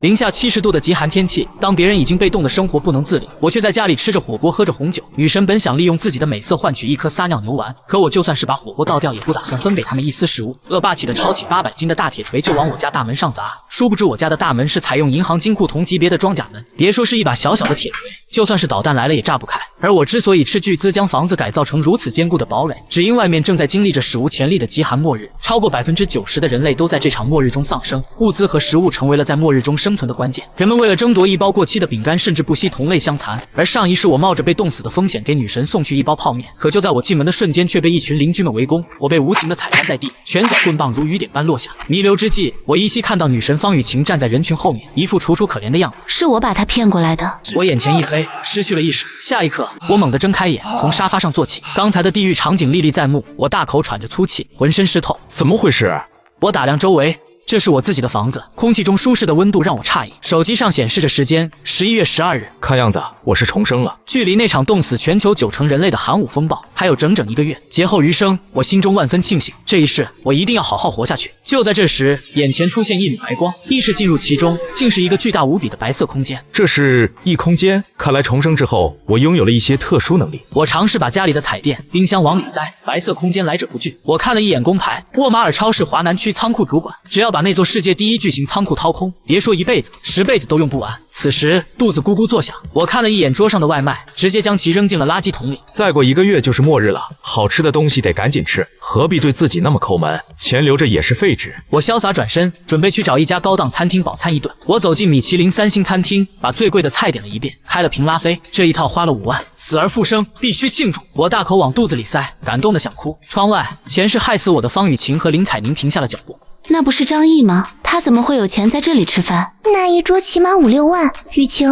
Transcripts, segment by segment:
零下70度的极寒天气，当别人已经被冻得生活不能自理，我却在家里吃着火锅，喝着红酒。女神本想利用自己的美色换取一颗撒尿牛丸，可我就算是把火锅倒掉，也不打算分给他们一丝食物。恶霸气的抄起800斤的大铁锤就往我家大门上砸，殊不知我家的大门是采用银行金库同级别的装甲门，别说是一把小小的铁锤，就算是导弹来了也炸不开。而我之所以斥巨资将房子改造成如此坚固的堡垒，只因外面正在经历着史无前例的极寒末日，超过90%的人类都在这场末日中丧生，物资和食物成为了在末日中生存的关键。人们为了争夺一包过期的饼干，甚至不惜同类相残。而上一世我冒着被冻死的风险给女神送去一包泡面，可就在我进门的瞬间，却被一群邻居们围攻，我被无情的踩翻在地，拳脚棍棒如雨点般落下。弥留之际，我依稀看到女神方雨晴站在人群后面，一副楚楚可怜的样子。是我把她骗过来的。我眼前一黑，失去了意识。下一刻，我猛地睁开眼，从沙发上坐起。刚才的地狱场景历历在目，我大口喘着粗气，浑身湿透。怎么回事？我打量周围。这是我自己的房子，空气中舒适的温度让我诧异。手机上显示着时间，11月12日。看样子我是重生了。距离那场冻死全球90%人类的寒武风暴还有整整1个月，劫后余生，我心中万分庆幸，这一世我一定要好好活下去。就在这时，眼前出现一缕白光，意识进入其中，竟是一个巨大无比的白色空间。这是异空间，看来重生之后，我拥有了一些特殊能力。我尝试把家里的彩电、冰箱往里塞，白色空间来者不拒。我看了一眼工牌，沃马尔超市华南区仓库主管，只要把那座世界第1巨型仓库掏空，别说1辈子，10辈子都用不完。此时肚子咕咕作响，我看了一眼桌上的外卖，直接将其扔进了垃圾桶里。再过1个月就是末日了，好吃的东西得赶紧吃，何必对自己那么抠门？钱留着也是废纸。我潇洒转身，准备去找一家高档餐厅饱餐一顿。我走进米其林3星餐厅，把最贵的菜点了一遍，开了瓶拉菲。这一套花了5万，死而复生，必须庆祝！我大口往肚子里塞，感动的想哭。窗外，前世害死我的方雨晴和林采宁停下了脚步。那不是张毅吗？他怎么会有钱在这里吃饭？那一桌起码5、6万。雨晴，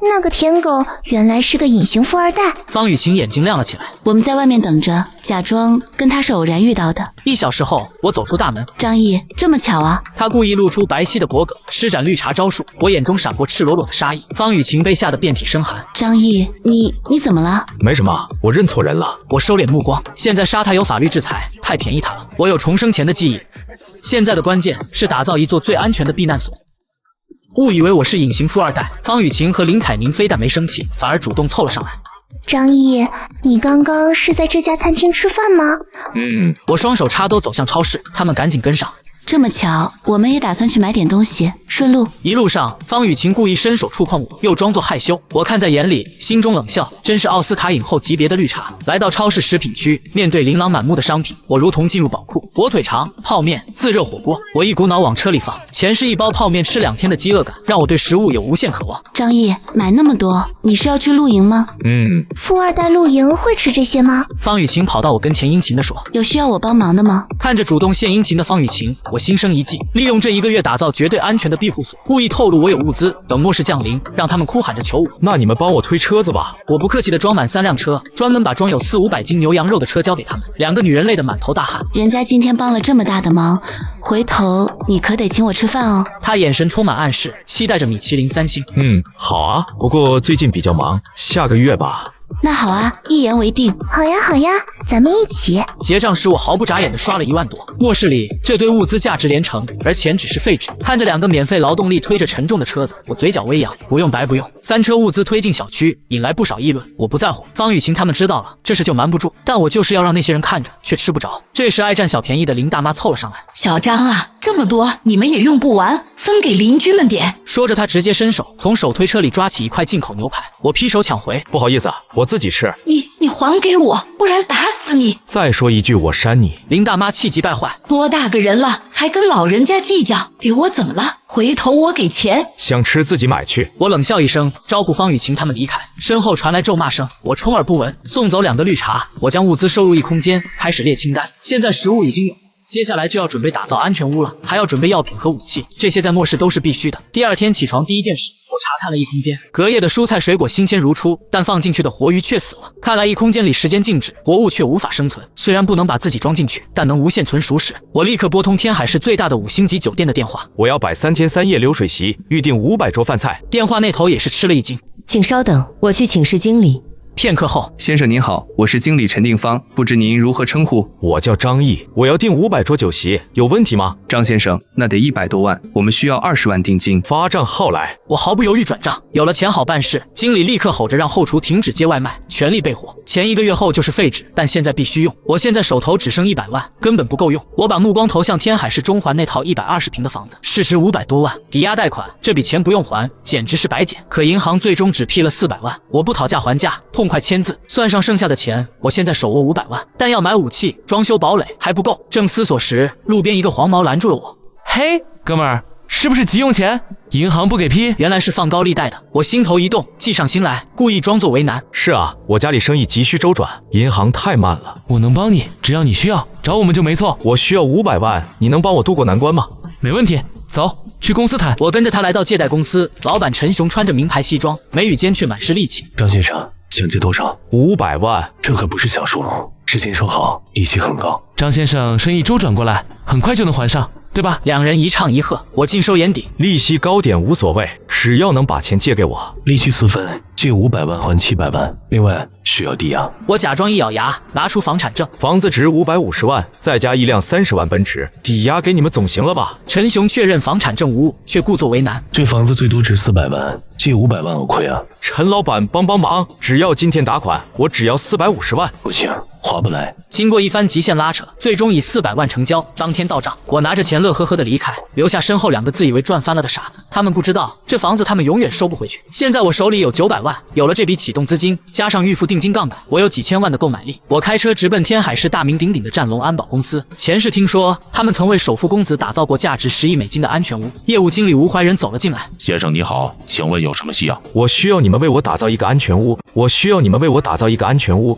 那个舔狗原来是个隐形富二代。方雨晴眼睛亮了起来。我们在外面等着，假装跟他是偶然遇到的。1小时后，我走出大门。张毅，这么巧啊？他故意露出白皙的脖颈，施展绿茶招数，我眼中闪过赤裸裸的杀意。方雨晴被吓得遍体生寒。张毅，你怎么了？没什么，我认错人了。我收敛目光，现在杀他有法律制裁，太便宜他了。我有重生前的记忆，现在的关键是打造一座最安全的避难所。误以为我是隐形富二代，方雨晴和林采宁非但没生气，反而主动凑了上来。张毅，你刚刚是在这家餐厅吃饭吗？我双手插兜走向超市，他们赶紧跟上。这么巧，我们也打算去买点东西，顺路。一路上，方雨晴故意伸手触碰我，又装作害羞，我看在眼里，心中冷笑，真是奥斯卡影后级别的绿茶。来到超市食品区，面对琳琅满目的商品，我如同进入宝库。火腿肠、泡面、自热火锅，我一股脑往车里放。前世一包泡面吃2天的饥饿感，让我对食物有无限渴望。张毅，买那么多，你是要去露营吗？富二代露营会吃这些吗？方雨晴跑到我跟前殷勤地说：“有需要我帮忙的吗？”看着主动献殷勤的方雨晴，我心生一计，利用这1个月打造绝对安全的庇护所，故意透露我有物资，等末世降临，让他们哭喊着求我。那你们帮我推车子吧。我不客气地装满3辆车，专门把装有400、500斤牛羊肉的车交给他们。2个女人累得满头大汗。人家今天帮了这么大的忙，回头你可得请我吃饭哦。她眼神充满暗示，期待着米其林3星。好啊，不过最近比较忙，下个月吧。那好啊，一言为定。好呀好呀，咱们一起。结账时我毫不眨眼地刷了1万多。末世里这堆物资价值连城，而钱只是废纸。看着2个免费劳动力推着沉重的车子，我嘴角微扬，不用白不用。3车物资推进小区，引来不少议论。我不在乎，方雨晴他们知道了，这事就瞒不住。但我就是要让那些人看着，却吃不着。这时爱占小便宜的林大妈凑了上来：“小张啊，这么多你们也用不完，分给邻居们点。”说着，她直接伸手从手推车里抓起1块进口牛排。我劈手抢回：“不好意思，我自己吃。你还给我，不然打死你！再说一句，我扇你！”林大妈气急败坏：“多大个人了，还跟老人家计较？给我怎么了？回头我给钱。想吃自己买去。”我冷笑一声，招呼方雨晴他们离开。身后传来咒骂声，我充耳不闻。送走2个绿茶，我将物资收入异空间，开始列清单。现在食物已经有，接下来就要准备打造安全屋了，还要准备药品和武器，这些在末世都是必须的。第2天起床第一件事，我查看了异空间，隔夜的蔬菜水果新鲜如初，但放进去的活鱼却死了。看来异空间里时间静止，活物却无法生存。虽然不能把自己装进去，但能无限存熟食。我立刻拨通天海市最大的5星级酒店的电话，我要摆3天3夜流水席，预定500桌饭菜。电话那头也是吃了一惊。请稍等，我去请示经理。片刻后，先生您好，我是经理陈定方，不知您如何称呼？我叫张毅，我要订500桌酒席，有问题吗？张先生，那得100多万，我们需要20万定金。发账号来。我毫不犹豫转账，有了钱好办事。经理立刻吼着让后厨停止接外卖，全力备货。前1个月后就是废纸，但现在必须用。我现在手头只剩100万，根本不够用。我把目光投向天海市中环那套120平的房子，市值500多万，抵押贷款，这笔钱不用还，简直是白捡。可银行最终只批了400万，我不讨价还价，痛快签字。算上剩下的钱，我现在手握500万，但要买武器、装修堡垒还不够。正思索时，路边一个黄毛拦住了我。嘿，哥们儿，是不是急用钱？银行不给批？原来是放高利贷的，我心头一动，计上心来，故意装作为难。是啊，我家里生意急需周转，银行太慢了。我能帮你，只要你需要，找我们就没错。我需要500万，你能帮我渡过难关吗？没问题，走，去公司谈。我跟着他来到借贷公司，老板陈雄穿着名牌西装，眉宇间却满是戾气。张先生，想借多少？500万，这可不是小数目，事先说好，利息很高。张先生，生意周转过来，很快就能还上，对吧？两人一唱一和，我尽收眼底。利息高点无所谓，只要能把钱借给我。利息4分，借500万还700万，另外需要抵押。我假装一咬牙，拿出房产证，房子值550万，再加一辆30万奔驰，抵押给你们总行了吧？陈雄确认房产证无误，却故作为难。这房子最多值400万，借500万我亏啊。陈老板帮帮忙，只要今天打款，我只要450万。不行，划不来。经过一番极限拉扯，最终以400万成交，当天到账。我拿着钱乐呵呵的离开，留下身后2个自以为赚翻了的傻子。他们不知道，这房子他们永远收不回去。现在我手里有900万，有了这笔启动资金，加上预付定金杠杆，我有几千万的购买力。我开车直奔天海市大名鼎鼎的战龙安保公司。前世听说他们曾为首富公子打造过价值10亿美金的安全屋。业务经理吴怀仁走了进来。先生你好，请问有什么需要？我需要你们为我打造一个安全屋。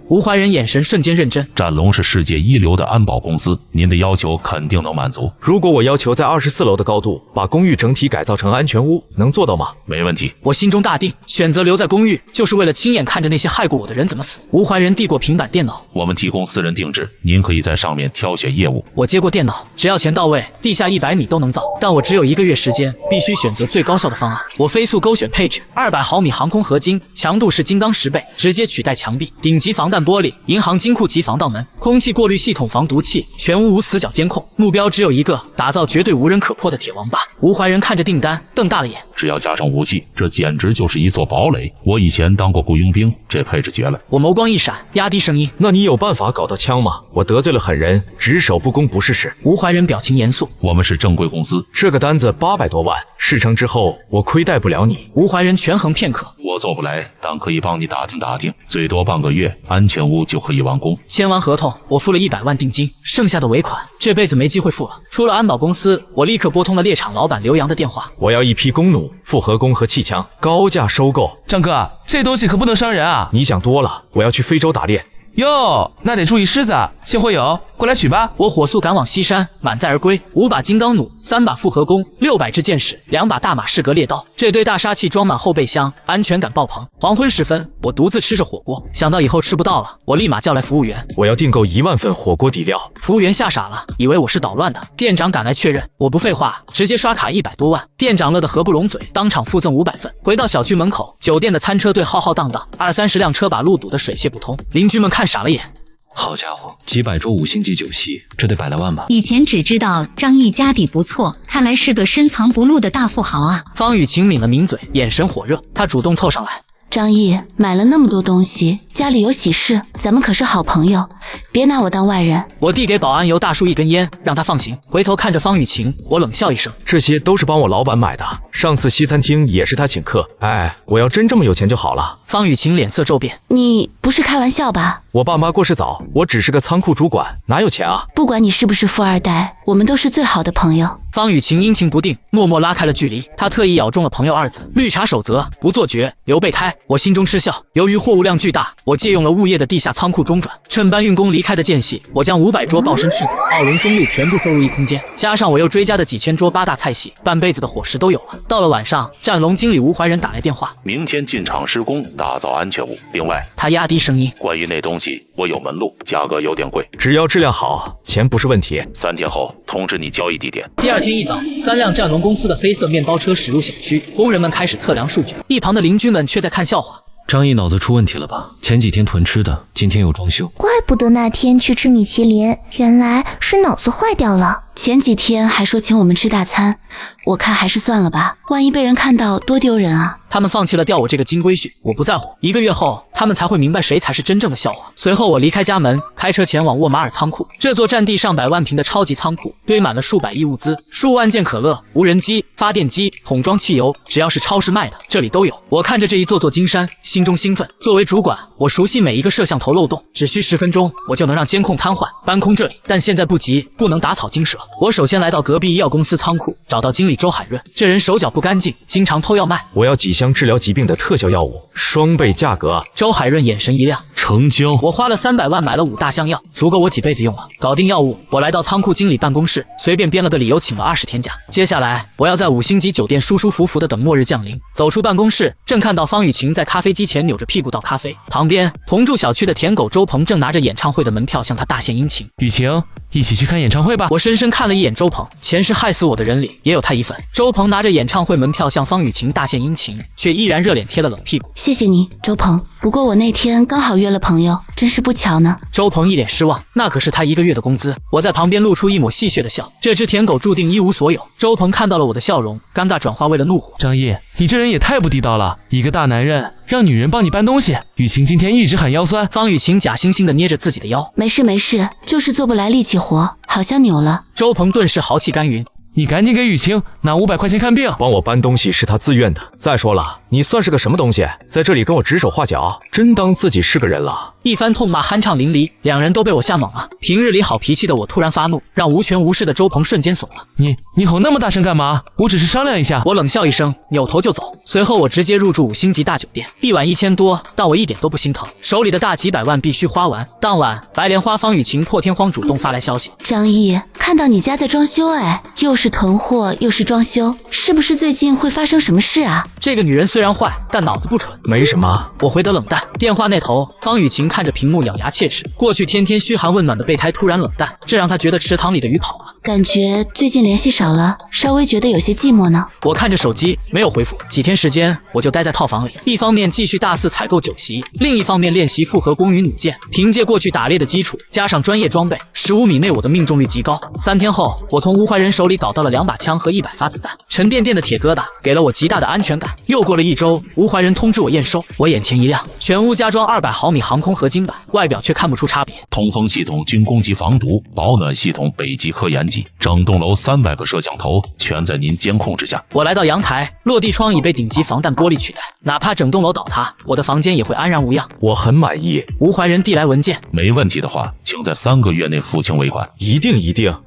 吴怀仁眼神瞬间认真。战龙是世界一流的安保公司，您的要求肯定能满足。如果我要求在24楼的高度把公寓整体改造成安全屋，能做到吗？没问题。我心中大定，选择留在公寓，就是为了亲眼看着那些害过我的人怎么死。吴怀仁递过平板电脑，我们提供私人定制，您可以在上面挑选业务。我接过电脑，只要钱到位，地下100米都能造，但我只有1个月时间，必须选择最高效的方案。我飞速勾选配置，200毫米航空合金，强度是金刚10倍，直接取代墙壁，顶级防弹玻璃，银行金库级防盗门，空气过滤系统防毒气，全屋无死角监控。目标只有一个，打造绝对无人可破的铁王八。吴怀仁看着订单，瞪大了眼。只要加上武器，这简直就是一座堡垒。我以前当过雇佣兵，这配置绝了。我眸光一闪，压低声音：那你有办法搞到枪吗？我得罪了狠人，只守不攻不是事。吴怀仁表情严肃：我们是正规公司，这个单子800多万，事成之后我亏待不了你。吴怀仁权衡片刻：我做不来，但可以帮你打听打听，最多半个月，安全屋就可以完工。签完合同，我付了100万定金，剩下的尾款这辈子没机会付了。出了安保公司，我立刻拨通了猎场老板刘洋的电话。我要一批弓弩、复合弓和气枪，高价收购。张哥，这东西可不能伤人啊！你想多了，我要去非洲打猎。哟，那得注意狮子，现货有，过来取吧。我火速赶往西山，满载而归。5把金刚弩，3把复合弓，600支箭矢，2把大马士革猎刀，这堆大杀器装满后备箱，安全感爆棚。黄昏时分，我独自吃着火锅，想到以后吃不到了，我立马叫来服务员。我要订购1万份火锅底料。服务员吓傻了，以为我是捣乱的。店长赶来确认，我不废话，直接刷卡100多万。店长乐得合不拢嘴，当场附赠500份。回到小区门口，酒店的餐车队浩浩荡荡，20-30辆车把路堵得水泄不通，邻居们看傻了眼。好家伙，几百桌5星级酒席，这得100来万吧？以前只知道张毅家底不错，看来是个深藏不露的大富豪啊。方雨晴抿了抿嘴，眼神火热，他主动凑上来。张毅买了那么多东西，家里有喜事，咱们可是好朋友，别拿我当外人。我递给保安尤大叔1根烟，让他放行。回头看着方雨晴，我冷笑一声，这些都是帮我老板买的，上次西餐厅也是他请客。哎，我要真这么有钱就好了。方雨晴脸色骤变，你不是开玩笑吧？我爸妈过世早，我只是个仓库主管，哪有钱啊？不管你是不是富二代，我们都是最好的朋友。方雨晴阴晴不定，默默拉开了距离。他特意咬中了朋友2字，绿茶守则，不做绝，留备胎。我心中嗤笑。由于货物量巨大，我借用了物业的地下仓库中转，趁搬运工离开的间隙，我将500桌鲍参翅肚、奥龙松露全部收入一空间，加上我又追加的几千桌8大菜系，半辈子的伙食都有了。到了晚上，战龙经理吴怀仁打来电话，明天进场施工，打造安全屋。另外，他压低声音，关于那东西我有门路，价格有点贵，只要质量好，钱不是问题。3天后通知你交易地点。第2天一早，3辆战龙公司的黑色面包车驶入小区，工人们开始测量数据，一旁的邻居们却在看笑话。张毅脑子出问题了吧？前几天囤吃的，今天又装修。怪不得那天去吃米其林，原来是脑子坏掉了。前几天还说请我们吃大餐，我看还是算了吧，万一被人看到多丢人啊。他们放弃了钓我这个金龟婿，我不在乎。1个月后，他们才会明白谁才是真正的笑话。随后我离开家门，开车前往沃马尔仓库。这座占地上百万平的超级仓库，堆满了数百亿物资，数万件可乐、无人机、发电机、桶装汽油，只要是超市卖的，这里都有。我看着这一座座金山，心中兴奋。作为主管，我熟悉每一个摄像头漏洞，只需10分钟，我就能让监控瘫痪，搬空这里。但现在不急，不能打草惊蛇。我首先来到隔壁医药公司仓库，找到经理周海润。这人手脚不干净，经常偷药卖。我要几箱治疗疾病的特效药物，双倍价格。周海润眼神一亮，成交。我花了300万买了5大箱药，足够我几辈子用了。搞定药物，我来到仓库经理办公室，随便编了个理由请了20天假。接下来我要在5星级酒店舒舒服服的等末日降临。走出办公室，正看到方雨晴在咖啡机前扭着屁股倒咖啡，旁边同住小区的舔狗周鹏正拿着演唱会的门票向他大献殷勤。雨晴，一起去看演唱会吧。我深深看了一眼周鹏，前世害死我的人里也有他一份。周鹏拿着演唱会门票向方雨晴大献殷勤，却依然热脸贴了冷屁股。谢谢你，周鹏。不过我那天刚好约了朋友，真是不巧呢。周鹏一脸失望，那可是他1个月的工资。我在旁边露出一抹戏谑的笑，这只舔狗注定一无所有。周鹏看到了我的笑容，尴尬转化为了怒火。张毅，你这人也太不地道了，一个大男人让女人帮你搬东西。雨晴今天一直喊腰酸。方雨晴假惺惺地捏着自己的腰，没事没事，就是做不来力气活，好像扭了。周鹏顿时豪气干云。你赶紧给雨晴拿500块钱看病。帮我搬东西是他自愿的。再说了，你算是个什么东西，在这里跟我指手画脚，真当自己是个人了。一番痛骂酣畅淋漓，两人都被我吓懵了。平日里好脾气的我突然发怒，让无权无势的周鹏瞬间怂了。你吼那么大声干嘛？我只是商量一下。我冷笑一声，扭头就走。随后我直接入住5星级大酒店，一晚1000多，但我一点都不心疼，手里的大几百万必须花完。当晚，白莲花方雨晴破天荒主动发来消息：张毅，看到你家在装修，又是囤货又是装修，是不是最近会发生什么事啊？这个女人虽然坏，但脑子不蠢。没什么，我回得冷淡。电话那头，方雨晴看着屏幕咬牙切齿。过去天天嘘寒问暖的备胎突然冷淡，这让她觉得池塘里的鱼跑了。感觉最近联系少了，稍微觉得有些寂寞呢。我看着手机没有回复，几天时间我就待在套房里，一方面继续大肆采购酒席，另一方面练习复合弓与弩箭。凭借过去打猎的基础，加上专业装备，15米内我的命中率极高。3天后，我从吴怀仁手里搞到了2把枪和100发子弹，沉甸甸的铁疙瘩给了我极大的安全感。又过了1周，吴怀仁通知我验收，我眼前一亮，全屋加装200毫米航空合金板，外表却看不出差别。通风系统军工级防毒，保暖系统北极科研级，整栋楼300个摄像头全在您监控之下。我来到阳台，落地窗已被顶级防弹玻璃取代，哪怕整栋楼倒塌，我的房间也会安然无恙。我很满意。吴怀仁递来文件，没问题的话，请在3个月内付清尾款。一定。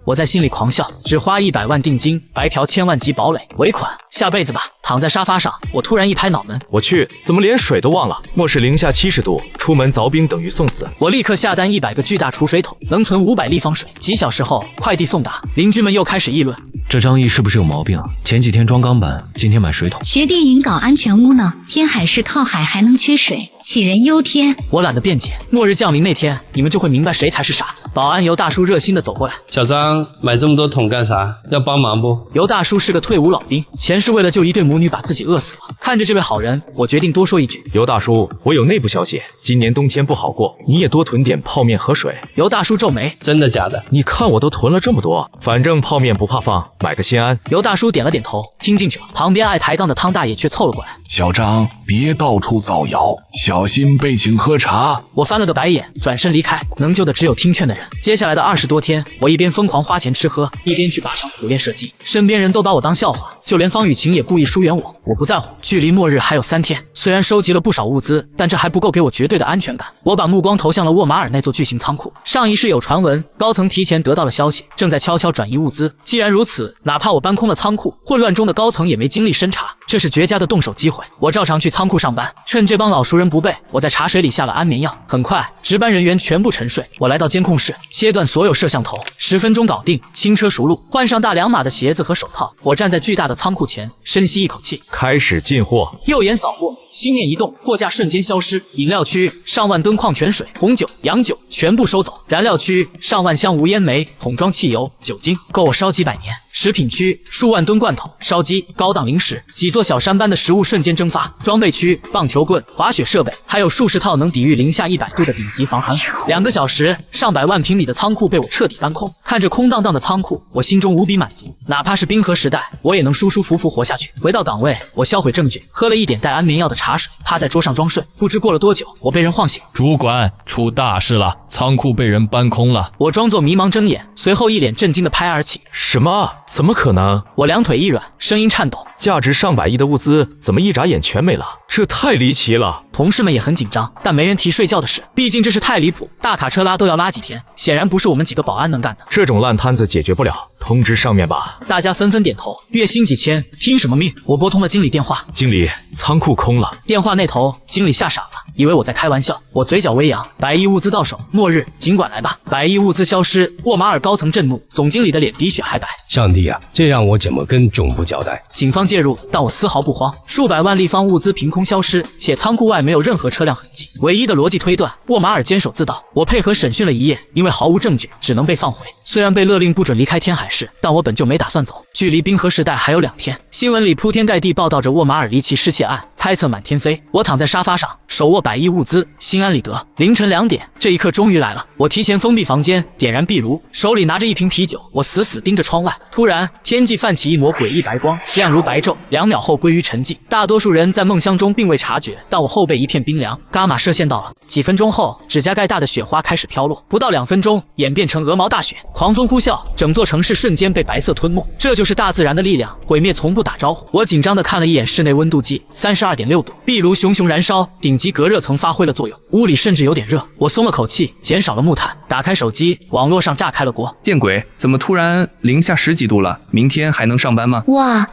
我在心里狂笑，只花100万定金，白嫖1000万级堡垒，尾款下辈子吧。躺在沙发上，我突然一拍脑门，我去，怎么连水都忘了？末世零下70度，出门凿冰等于送死。我立刻下单100个巨大储水桶，能存500立方水。几小时后，快递送达，邻居们又开始议论，这张毅是不是有毛病？前几天装钢板，今天买水桶。学电影搞安全屋呢，天海市靠海还能缺水，杞人忧天。我懒得辩解，末日降临那天，你们就会明白谁才是傻子。保安尤大叔热心的走过来，小张，买这么多桶干啥？要帮忙不？尤大叔是个退伍老兵，前世为了救一对母女把自己饿死了。看着这位好人，我决定多说一句。尤大叔，我有内部消息，今年冬天不好过，你也多囤点泡面和水。尤大叔皱眉，真的假的？你看我都囤了这么多，反正泡面不怕放，买个心安。尤大叔点了点头，听进去了。旁边爱抬杠的汤大爷却凑了过来，小张，别到处造谣，小心被请喝茶。我翻了个白眼，转身离开。能救的只有听劝的人。接下来的20多天，我一边疯狂花钱吃喝，一边去靶场苦练射击，身边人都把我当笑话，就连方雨晴也故意疏远我。我不在乎，距离末日还有3天，虽然收集了不少物资，但这还不够给我绝对的安全感。我把目光投向了沃马尔那座巨型仓库，上一世有传闻，高层提前得到了消息，正在悄悄转移物资。既然如此，哪怕我搬空了仓库，混乱中的高层也没精力侦查，这是绝佳的动手机会。我照常去仓库上班，趁这帮老熟人不备，我在茶水里下了安眠药。很快，值班人员全部沉睡。我来到监控室，切断所有摄像头，10分钟搞定，轻车熟路。换上大2码的鞋子和手套，我站在巨大的仓库前，深吸一口气，开始进货。右眼扫货，心念一动，货架瞬间消失。饮料区上万吨矿泉水、红酒、洋酒全部收走。燃料区上万箱无烟煤、桶装汽油、酒精，够我烧几百年。食品区数万吨罐头、烧鸡、高档零食，几座小山般的食物瞬间蒸发。装备区棒球棍、滑雪设备，还有数十套能抵御零下100度的顶级防寒服。2个小时，上百万平米的仓库被我彻底搬空。看着空荡荡的仓库，我心中无比满足。哪怕是冰河时代，我也能舒舒服服活下去。回到岗位，我销毁证据，喝了一点带安眠药的茶水，趴在桌上装睡。不知过了多久，我被人晃醒。主管，出大事了，仓库被人搬空了。我装作迷茫睁眼，随后一脸震惊的拍而起。什么？怎么可能？我两腿一软，声音颤抖。价值上百亿的物资怎么一眨眼全没了？这太离奇了！同事们也很紧张，但没人提睡觉的事，毕竟这事太离谱，大卡车拉都要拉几天，显然不是我们几个保安能干的。这种烂摊子解决不了，通知上面吧。大家纷纷点头。月薪几千，听什么命？我拨通了经理电话。经理，仓库空了。电话那头，经理吓傻了，以为我在开玩笑。我嘴角微扬，100亿物资到手，末日尽管来吧。100亿物资消失，沃马尔高层震怒，总经理的脸比雪还白。上帝啊，这让我怎么跟总部交代？警方介入，但我丝毫不慌。数百万立方物资凭空消失，且仓库外没有任何车辆痕迹。唯一的逻辑推断，沃马尔监守自盗。我配合审讯了一夜，因为毫无证据，只能被放回。虽然被勒令不准离开天海市，但我本就没打算走。距离冰河时代还有2天，新闻里铺天盖地报道着沃马尔离奇失窃案，猜测满天飞。我躺在沙发上，手握100亿物资，心安理得。凌晨2点，这一刻终于来了。我提前封闭房间，点燃壁炉，手里拿着一瓶啤酒，我死死盯着窗外。突然，天际泛起一抹诡异白光，亮如白昼，2秒后归于沉寂。大多数人在梦乡中并未察觉，但我后背一片冰凉。伽马射线到了。几分钟后，指甲盖大的雪花开始飘落，不到2分钟，演变成鹅毛大雪，狂风呼啸，整座城市瞬间被白色吞没。这就是大自然的力量，毁灭从不打招呼。我紧张地看了一眼室内温度计，32.6度，壁炉熊熊燃烧，顶级隔热层发挥了作用，屋里甚至有点热。我松了口气，减少了木炭，打开手机，网络上炸开了锅。见鬼，怎么突然零下10几度了？明天还能上班吗？哇，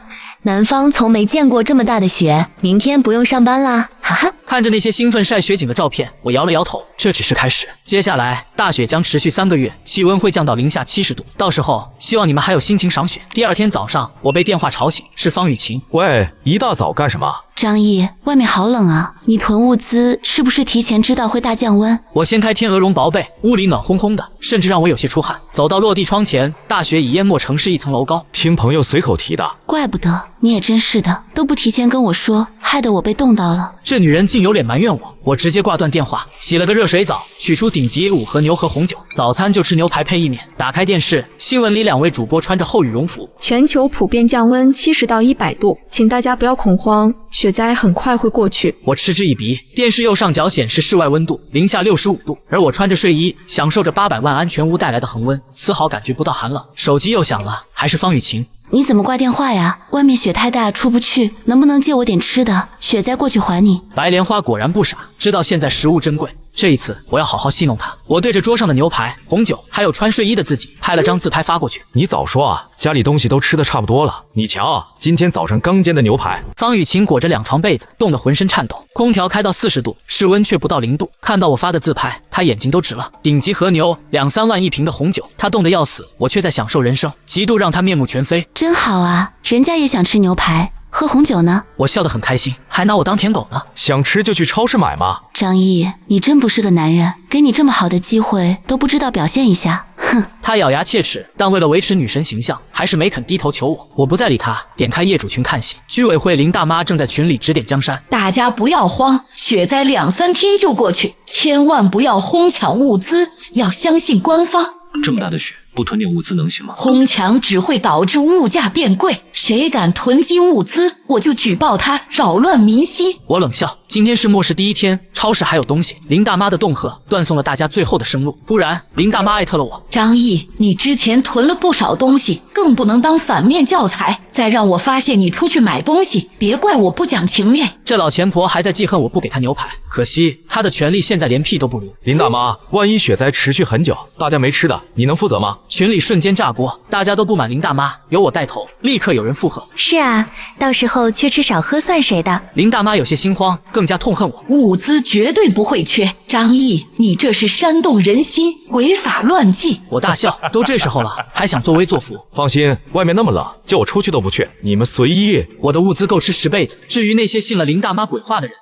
南方从没见过这么大的雪，明天不用上班啦，哈哈。看着那些兴奋晒雪景的照片，我摇了摇头，这只是开始。接下来大雪将持续3个月，气温会降到零下70度，到时候希望你们还有心情赏雪。第2天早上，我被电话吵醒，是方雨晴。喂，一大早干什么？张毅，外面好冷啊，你囤物资是不是提前知道会大降温？我掀开天鹅绒薄被，屋里暖烘烘的，甚至让我有些出汗。走到落地窗前，大雪已淹没城市1层楼高。听朋友随口提的，怪不得，你也真是的，都不提前跟我说，害得我被冻到了。这女人竟有脸埋怨我，我直接挂断电话，洗了个热水澡，取出顶级5盒牛和红酒，早餐就吃牛排配意面。打开电视，新闻里2位主播穿着厚羽绒服。全球普遍降温70到100度，请大家不要恐慌，雪灾很快会过去。我嗤之以鼻，电视右上角显示室外温度零下65度，而我穿着睡衣，享受着800万安全屋带来的恒温，丝毫感觉不到寒冷。手机又响了，还是方雨晴。你怎么挂电话呀？外面雪太大，出不去，能不能借我点吃的？雪灾过去还你。白莲花果然不傻，知道现在食物珍贵。这一次我要好好戏弄他。我对着桌上的牛排、红酒，还有穿睡衣的自己拍了张自拍发过去。你早说啊，家里东西都吃得差不多了。你瞧，今天早上刚煎的牛排。方雨晴裹着2床被子，冻得浑身颤抖，空调开到40度，室温却不到0度。看到我发的自拍，她眼睛都直了。顶级和牛，2、3万一瓶的红酒，她冻得要死，我却在享受人生，极度让她面目全非。真好啊，人家也想吃牛排。喝红酒呢？我笑得很开心，还拿我当舔狗呢。想吃就去超市买嘛。张毅，你真不是个男人，给你这么好的机会都不知道表现一下，哼！他咬牙切齿，但为了维持女神形象，还是没肯低头求我。我不再理他，点开业主群看戏。居委会林大妈正在群里指点江山，大家不要慌，雪灾2、3天就过去，千万不要哄抢物资，要相信官方。这么大的雪，不囤点物资能行吗？哄抢只会导致物价变贵，谁敢囤积物资，我就举报他扰乱民心。我冷笑，今天是末世第1天，超市还有东西。林大妈的恫吓断送了大家最后的生路，不然林大妈艾特了我。张毅，你之前囤了不少东西，更不能当反面教材。再让我发现你出去买东西，别怪我不讲情面。这老钱婆还在记恨我不给她牛排，可惜她的权利现在连屁都不如。林大妈，万一雪灾持续很久，大家没吃的，你能负责吗？群里瞬间炸锅，大家都不满林大妈，由我带头，立刻有人附和。是啊，到时候缺吃少喝算谁的？林大妈有些心慌，更加痛恨我。物资绝对不会缺，张毅，你这是煽动人心，违法乱纪。我大笑，都这时候了，还想作威作福？放心，外面那么冷，叫我出去都不去，你们随意。我的物资够吃10辈子，至于那些信了林大妈鬼话的人。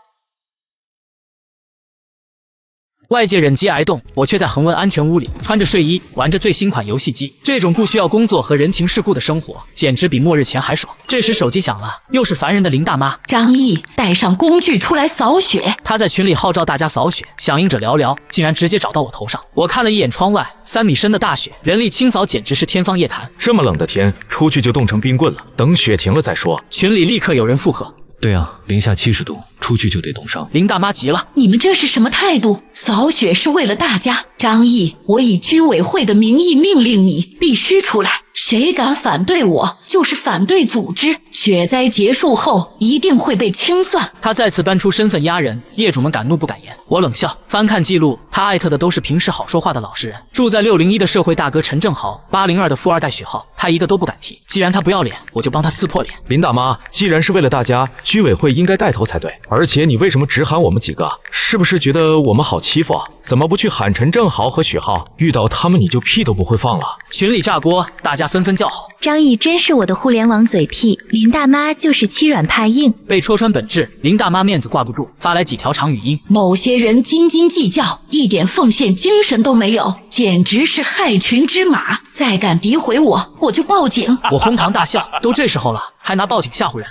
外界忍饥挨冻，我却在恒温安全屋里穿着睡衣玩着最新款游戏机。这种不需要工作和人情世故的生活，简直比末日前还爽。这时手机响了，又是烦人的林大妈。张毅，带上工具出来扫雪。她在群里号召大家扫雪，响应者寥寥，竟然直接找到我头上。我看了一眼窗外，3米深的大雪，人力清扫简直是天方夜谭。这么冷的天，出去就冻成冰棍了，等雪停了再说。群里立刻有人附和。对啊，零下70度，出去就得冻伤。林大妈急了，你们这是什么态度？扫雪是为了大家。张毅，我以居委会的名义命令你，必须出来。谁敢反对我，就是反对组织。雪灾结束后，一定会被清算。他再次搬出身份压人，业主们敢怒不敢言。我冷笑，翻看记录，他艾特的都是平时好说话的老实人。住在601的社会大哥陈正豪，802的富二代许浩，他一个都不敢提。既然他不要脸，我就帮他撕破脸。林大妈，既然是为了大家，居委会应该带头才对。而且你为什么只喊我们几个？是不是觉得我们好欺负啊？怎么不去喊陈正豪和许浩？遇到他们你就屁都不会放了。群里炸锅，大家纷纷叫好。张毅真是我的互联网嘴替，林大妈就是欺软怕硬。被戳穿本质，林大妈面子挂不住，发来几条长语音。某些人斤斤计较，一点奉献精神都没有，简直是害群之马。再敢诋毁我，我就报警。我哄堂大笑，都这时候了，还拿报警吓唬人。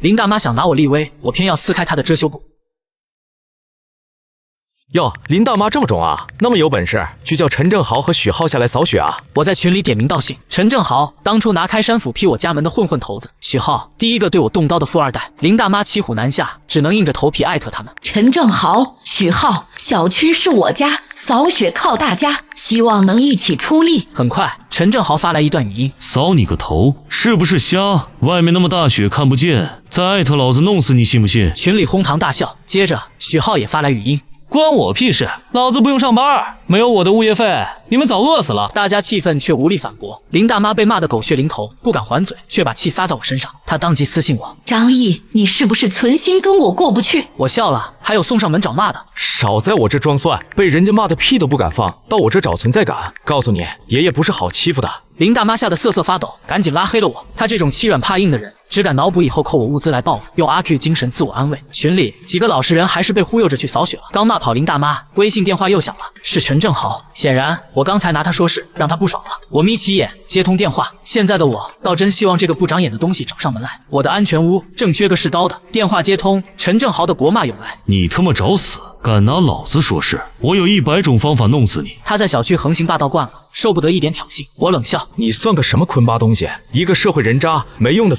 林大妈想拿我立威，我偏要撕开她的遮羞布。哟，林大妈这么种啊，那么有本事，去叫陈正豪和许浩下来扫雪啊！我在群里点名道姓，陈正豪当初拿开山斧劈我家门的混混头子，许浩第一个对我动刀的富二代。林大妈骑虎难下，只能硬着头皮艾特他们。陈正豪、许浩，小区是我家，扫雪靠大家，希望能一起出力。很快，陈正豪发来一段语音：扫你个头，是不是瞎？外面那么大雪看不见，再艾特老子弄死你信不信？群里哄堂大笑。接着许浩也发来语音。关我屁事！老子不用上班，没有我的物业费，你们早饿死了。大家气愤却无力反驳。林大妈被骂得狗血淋头，不敢还嘴，却把气撒在我身上。她当即私信我：张毅，你是不是存心跟我过不去？我笑了，还有送上门找骂的。少在我这装蒜，被人家骂的屁都不敢放，到我这找存在感。告诉你，爷爷不是好欺负的。林大妈吓得瑟瑟发抖，赶紧拉黑了我。她这种欺软怕硬的人，只敢脑补以后扣我物资来报复，用阿 Q 精神自我安慰。群里几个老实人还是被忽悠着去扫雪了。刚骂跑林大妈，微信电话又响了，是陈正豪。显然我刚才拿他说事，让他不爽了。我眯起眼接通电话，现在的我倒真希望这个不长眼的东西找上门来。我的安全屋正缺个试刀的。电话接通，陈正豪的国骂涌来：你他妈找死！敢拿老子说事，我有100种方法弄死你。他在小区横行霸道惯了，受不得一点挑衅。我冷笑：你算个什么坤巴东西，一个社会人渣，没用的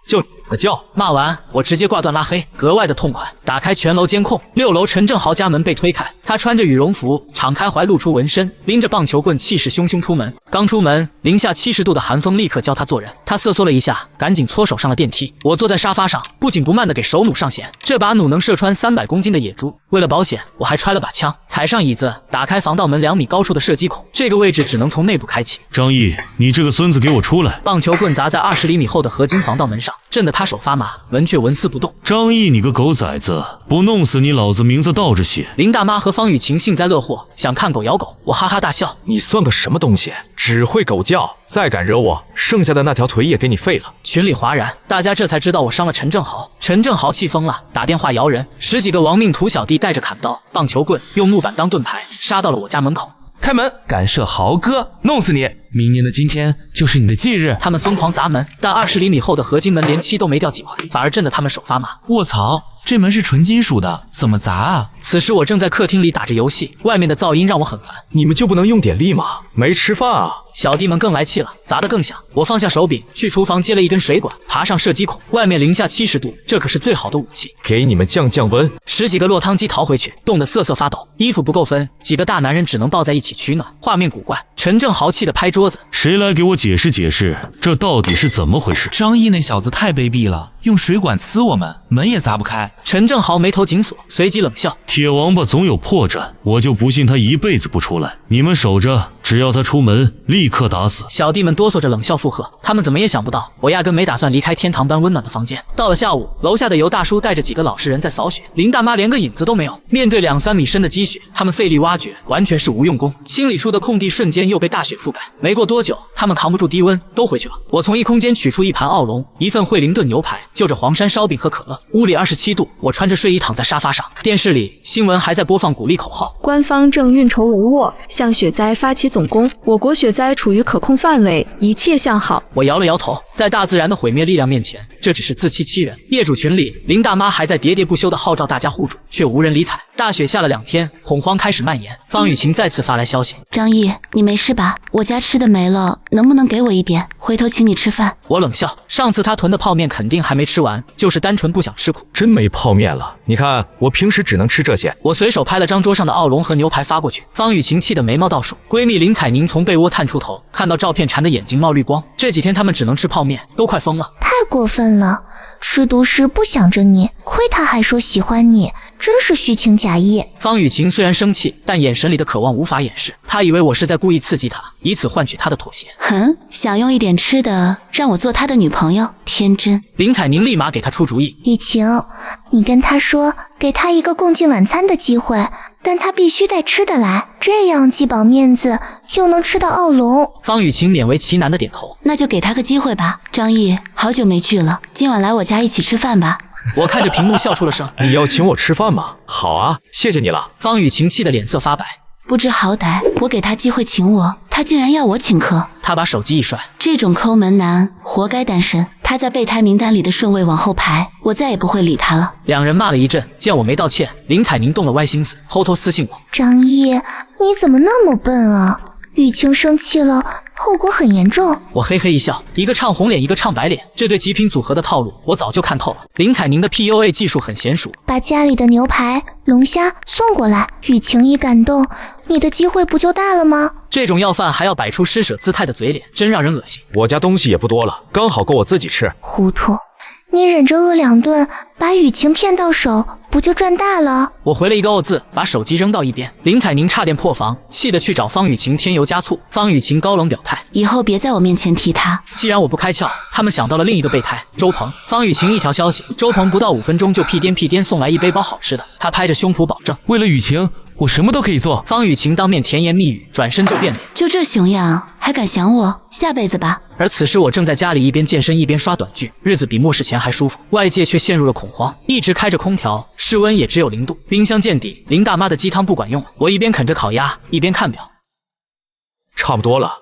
就叫。骂完我直接挂断拉黑，格外的痛快。打开全楼监控，6楼陈正豪家门被推开，他穿着羽绒服，敞开怀露出纹身，拎着棒球棍，气势汹汹出门。刚出门，零下70度的寒风立刻教他做人。他瑟缩了一下，赶紧搓手上了电梯。我坐在沙发上，不紧不慢的给手弩上弦。这把弩能射穿300公斤的野猪。为了保险，我还揣了把枪，踩上椅子，打开防盗门2米高处的射击孔。这个位置只能从内部开启。张毅，你这个孙子给我出来！棒球棍砸在20厘米厚的合金防盗门上，震得他手发麻，门却纹丝不动。张毅，你个狗崽子，不弄死你，老子名字倒着写。林大妈和方雨晴幸灾乐祸，想看狗咬狗。我哈哈大笑：你算个什么东西，只会狗叫，再敢惹我，剩下的那条腿也给你废了。群里哗然，大家这才知道我伤了陈正豪。陈正豪气疯了，打电话摇人，10几个亡命徒小弟带着砍刀、棒球棍，用木板当盾牌，杀到了我家门口。开门，敢射豪哥，弄死你！明年的今天就是你的忌日。他们疯狂砸门，但20厘米厚的合金门连漆都没掉几块，反而震得他们手发麻。卧槽，这门是纯金属的，怎么砸啊？此时我正在客厅里打着游戏，外面的噪音让我很烦。你们就不能用点力吗？没吃饭啊？小弟们更来气了，砸得更响。我放下手柄，去厨房接了一根水管，爬上射击孔。外面零下70度，这可是最好的武器。给你们降温。10几个落汤鸡逃回去，冻得瑟瑟发抖，衣服不够分，几个大男人只能抱在一起取暖，画面古怪。陈正豪气得拍桌子：谁来给我解释解释，这到底是怎么回事？张毅那小子太卑鄙了，用水管呲我们，门也砸不开。陈正豪眉头紧锁，随即冷笑：铁王八总有破绽，我就不信他一辈子不出来。你们守着，只要他出门，立刻打死。小弟们哆嗦着冷笑附和，他们怎么也想不到，我压根没打算离开天堂般温暖的房间。到了下午，楼下的尤大叔带着几个老实人在扫雪，林大妈连个影子都没有。面对2-3米深的积雪，他们费力挖掘，完全是无用功。清理出的空地瞬间又被大雪覆盖。没过多久，他们扛不住低温，都回去了。我从异空间取出一盘奥龙，一份惠灵顿牛排，就着黄山烧饼和可乐。屋里27度，我穿着睡衣躺在沙发上。电视里新闻还在播放鼓励口号：官方正运筹帷幄，向雪灾发起总攻。我国雪灾处于可控范围，一切向好。我摇了摇头，在大自然的毁灭力量面前，这只是自欺欺人。业主群里，林大妈还在喋喋不休地号召大家互助，却无人理睬。大雪下了2天，恐慌开始蔓延。方雨晴再次发来消息：张毅，你没事吧？我家吃的没了，能不能给我一点？回头请你吃饭。我冷笑，上次他囤的泡面肯定还没吃完，就是单纯不想吃苦。真没泡面了，你看我平时只能吃这些。我随手拍了张桌上的奥龙和牛排发过去。方雨晴气得眉毛倒竖，闺蜜林彩宁从被窝探出头，看到照片馋得眼睛冒绿光。这几天他们只能吃泡面，都快疯了。太过分了，吃独食不想着你，亏他还说喜欢你，真是虚情假意。方雨晴虽然生气，但眼神里的渴望无法掩饰。她以为我是在故意刺激她，以此换取她的妥协。哼，想用一点吃的让我做他的女朋友，天真。林彩宁立马给她出主意：雨晴，你跟他说，给他一个共进晚餐的机会，但他必须带吃的来，这样既保面子，又能吃到奥龙。方雨晴勉为其难的点头。那就给他个机会吧。张毅，好久没聚了，今晚来我家一起吃饭吧。我看着屏幕笑出了声。你要请我吃饭吗？好啊，谢谢你了。方雨晴气得脸色发白。不知好歹，我给他机会请我，他竟然要我请客。他把手机一摔，这种抠门男活该单身。他在备胎名单里的顺位往后排，我再也不会理他了。两人骂了一阵，见我没道歉，林彩宁动了歪心思，偷偷私信我：张毅，你怎么那么笨啊？雨晴生气了，后果很严重。我嘿嘿一笑，一个唱红脸，一个唱白脸，这对极品组合的套路我早就看透了。林彩宁的 PUA 技术很娴熟，把家里的牛排、龙虾送过来。雨晴一感动，你的机会不就大了吗？这种要饭还要摆出施舍姿态的嘴脸，真让人恶心。我家东西也不多了，刚好够我自己吃。糊涂，你忍着饿2顿，把雨晴骗到手，不就赚大了？我回了一个哦字，把手机扔到一边。林彩宁差点破防，气得去找方雨晴添油加醋。方雨晴高冷表态：以后别在我面前提他。既然我不开窍，他们想到了另一个备胎周鹏。方雨晴一条消息，周鹏不到5分钟就屁颠送来一背包好吃的。他拍着胸脯保证：为了雨晴，我什么都可以做。方雨晴当面甜言蜜语，转身就变脸。就这熊样还敢想我？下辈子吧。而此时我正在家里一边健身一边刷短剧，日子比末世前还舒服。外界却陷入了恐慌，一直开着空调，室温也只有0度，冰箱见底。林大妈的鸡汤不管用了，我一边啃着烤鸭一边看表，差不多了，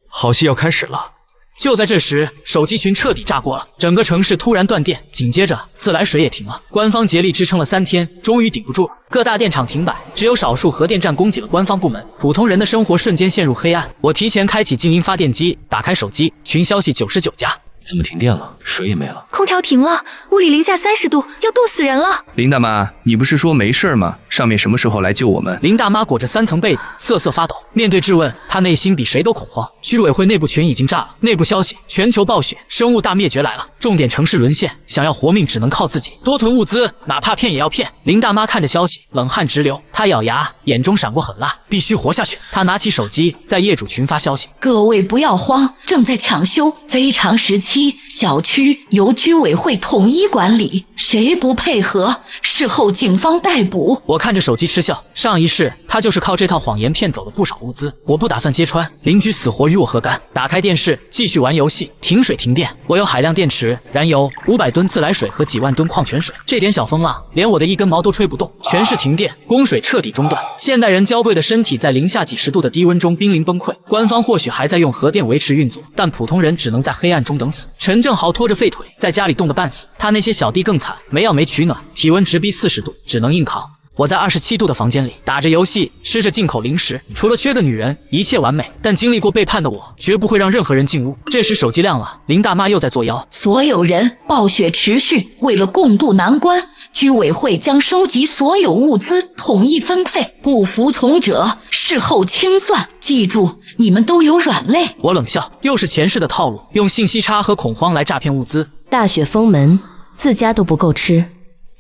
好戏要开始了。就在这时，手机群彻底炸锅了，整个城市突然断电，紧接着自来水也停了。官方竭力支撑了3天，终于顶不住了，各大电厂停摆，只有少数核电站供给了官方部门，普通人的生活瞬间陷入黑暗。我提前开启静音发电机，打开手机，群消息99加。怎么停电了？水也没了。空调停了，屋里零下30度，要冻死人了。林大妈，你不是说没事吗？上面什么时候来救我们？林大妈裹着3层被子，瑟瑟发抖。面对质问，她内心比谁都恐慌。居委会内部群已经炸了，内部消息：全球暴雪，生物大灭绝来了，重点城市沦陷，想要活命只能靠自己，多囤物资，哪怕骗也要骗。林大妈看着消息，冷汗直流，她咬牙，眼中闪过狠辣，必须活下去。她拿起手机，在业主群发消息：各位不要慌，正在抢修，非常时期，小区由居委会统一管理，谁不配合，事后警方逮捕。我看着手机嗤笑，上一世他就是靠这套谎言骗走了不少物资，我不打算揭穿，邻居死活与我何干？打开电视继续玩游戏，停水停电，我有海量电池、燃油、500吨自来水和几万吨矿泉水，这点小风浪连我的一根毛都吹不动。全市停电，供水彻底中断，现代人娇贵的身体在零下几十度的低温中濒临崩溃。官方或许还在用核电维持运作，但普通人只能在黑暗中等死。陈正豪拖着废腿在家里冻得半死，他那些小弟更惨，没药没取暖，体温直逼40度，只能硬扛。我在27度的房间里打着游戏，吃着进口零食，除了缺个女人，一切完美。但经历过背叛的我，绝不会让任何人进屋。这时手机亮了，林大妈又在作妖。所有人，暴雪持续，为了共度难关，居委会将收集所有物资，统一分配，不服从者事后清算。记住，你们都有软肋。我冷笑，又是前世的套路，用信息差和恐慌来诈骗物资。大雪封门，自家都不够吃，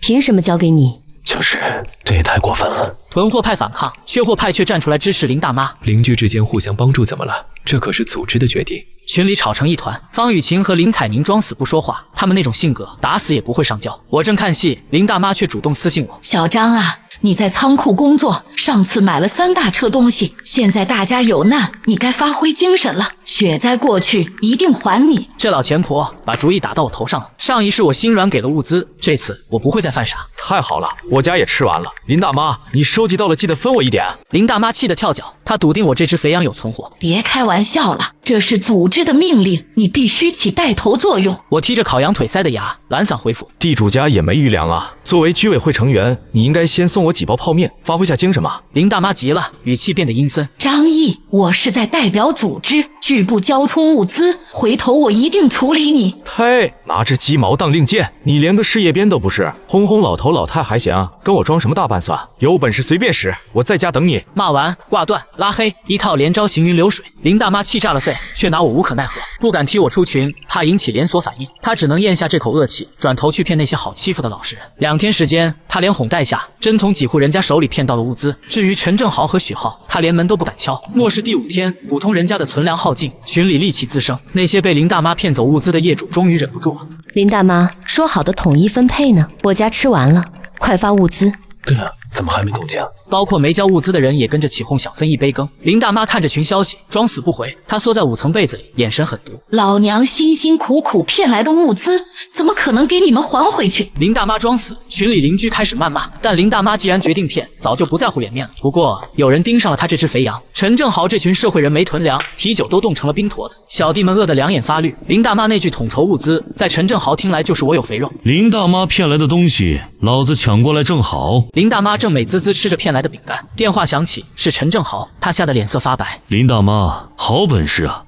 凭什么交给你？就是这也太过分了。囤货派反抗，缺货派却站出来支持林大妈。邻居之间互相帮助怎么了？这可是组织的决定。群里吵成一团，方雨晴和林彩宁装死不说话，他们那种性格，打死也不会上交。我正看戏，林大妈却主动私信我：“小张啊，你在仓库工作，上次买了3大车东西，现在大家有难，你该发挥精神了。雪灾过去一定还你。”这老钱婆把主意打到我头上了。上一世我心软给了物资，这次我不会再犯傻。太好了，我家也吃完了。林大妈，你收集到了记得分我一点。林大妈气得跳脚，她笃定我这只肥羊有存货。别开玩笑了，这是组织的命令，你必须起带头作用。我踢着烤羊腿塞的牙，懒散回复：地主家也没余粮啊。作为居委会成员，你应该先送我几包泡面，发挥下精神嘛。林大妈急了，语气变得阴森：张毅，我是在代表组织，拒不交出物资，回头我一定处理你。呸！拿着鸡毛当令箭，你连个事业编都不是，轰轰老头老太还行，跟我装什么大半算？有本事随便使，我在家等你。骂完挂断拉黑，一套连招行云流水。林大妈气炸了肺，却拿我无可奈何，不敢踢我出群，怕引起连锁反应。她只能咽下这口恶气，转头去骗那些好欺负的老实人。2天时间，她连哄带吓，真从几户人家手里骗到了物资。至于陈正豪和许浩，她连门都不敢敲。末世第5天，普通人家的存粮耗尽，群里戾气滋生。那些被林大妈骗走物资的业主终于忍不住了。林大妈，说好的统一分配呢？我家吃完了，快发物资。对啊，怎么还没动静？包括没交物资的人也跟着起哄，想分一杯羹。林大妈看着群消息，装死不回。她缩在5层被子里，眼神狠毒。老娘辛辛苦苦骗来的物资，怎么可能给你们还回去？林大妈装死，群里邻居开始谩骂。但林大妈既然决定骗，早就不在乎脸面了。不过有人盯上了她这只肥羊。陈正豪这群社会人没囤粮，啤酒都冻成了冰坨子，小弟们饿得两眼发绿。林大妈那句统筹物资，在陈正豪听来就是我有肥肉。林大妈骗来的东西，老子抢过来正好。林大妈正美滋滋吃着骗来的饼干，电话响起，是陈正豪，他吓得脸色发白。林大妈，好本事啊！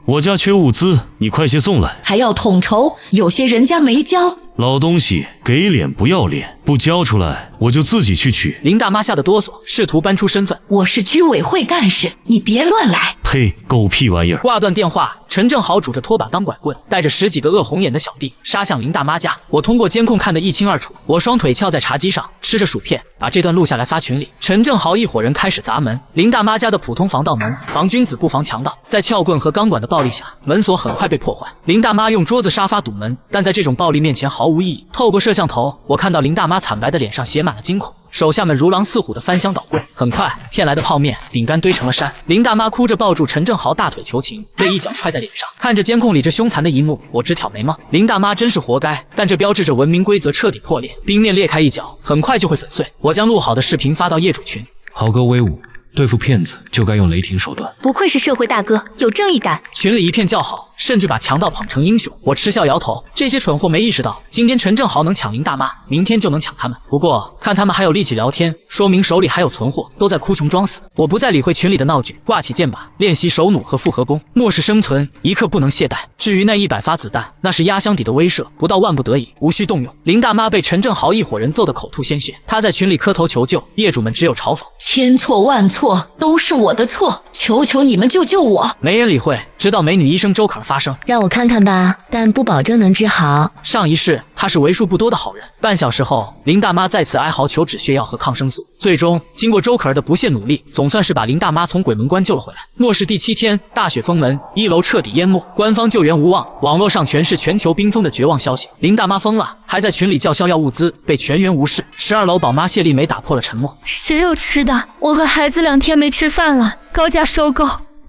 我家缺物资，你快些送来。还要统筹，有些人家没交。老东西，给脸不要脸，不交出来我就自己去取。林大妈吓得哆嗦，试图搬出身份。我是居委会干事，你别乱来。呸，狗屁玩意儿！挂断电话，陈正豪拄着拖把当拐棍，带着10几个恶红眼的小弟杀向林大妈家。我通过监控看得一清二楚，我双腿翘在茶几上，吃着薯片，把这段录下来发群里。陈正豪一伙人开始砸门，林大妈家的普通防盗门，防君子不防强盗。在撬棍和钢管的暴力下，门锁很快被破坏。林大妈用桌子沙发堵门，但在这种暴力面前毫无意义。透过摄像头，我看到林大妈惨白的脸上写满了惊恐。手下们如狼似虎的翻箱倒柜，很快骗来的泡面、饼干堆成了山。林大妈哭着抱住陈正豪大腿求情，被一脚踹在脸上。看着监控里这凶残的一幕，我直挑眉毛。林大妈真是活该，但这标志着文明规则彻底破裂。冰面裂开一角，很快就会粉碎。我将录好的视频发到业主群。豪哥威武，对付骗子就该用雷霆手段。不愧是社会大哥，有正义感。群里一片叫好，甚至把强盗捧成英雄。我嗤笑摇头，这些蠢货没意识到，今天陈正豪能抢林大妈，明天就能抢他们。不过看他们还有力气聊天，说明手里还有存货，都在哭穷装死。我不再理会群里的闹剧，挂起剑把，练习手弩和复合弓。末世生存，一刻不能懈怠。至于那100发子弹，那是压箱底的威慑，不到万不得已，无需动用。林大妈被陈正豪一伙人揍得口吐鲜血，她在群里磕头求救，业主们只有嘲讽：千错万错，都是我的错，求求你们救救我！没人理会，直到美女医生周可儿发声：让我看看吧，但不保证能治好。上一世她是为数不多的好人。半小时后，林大妈再次哀嚎求止血药和抗生素。最终经过周可儿的不懈努力，总算是把林大妈从鬼门关救了回来。末世第7天，大雪封门，1楼彻底淹没，官方救援无望，网络上全是全球冰封的绝望消息。林大妈疯了，还在群里叫嚣要物资，被全员无视。12楼宝妈谢丽梅打破了沉默：谁有吃的？我和孩子2天没吃饭了，高价收购。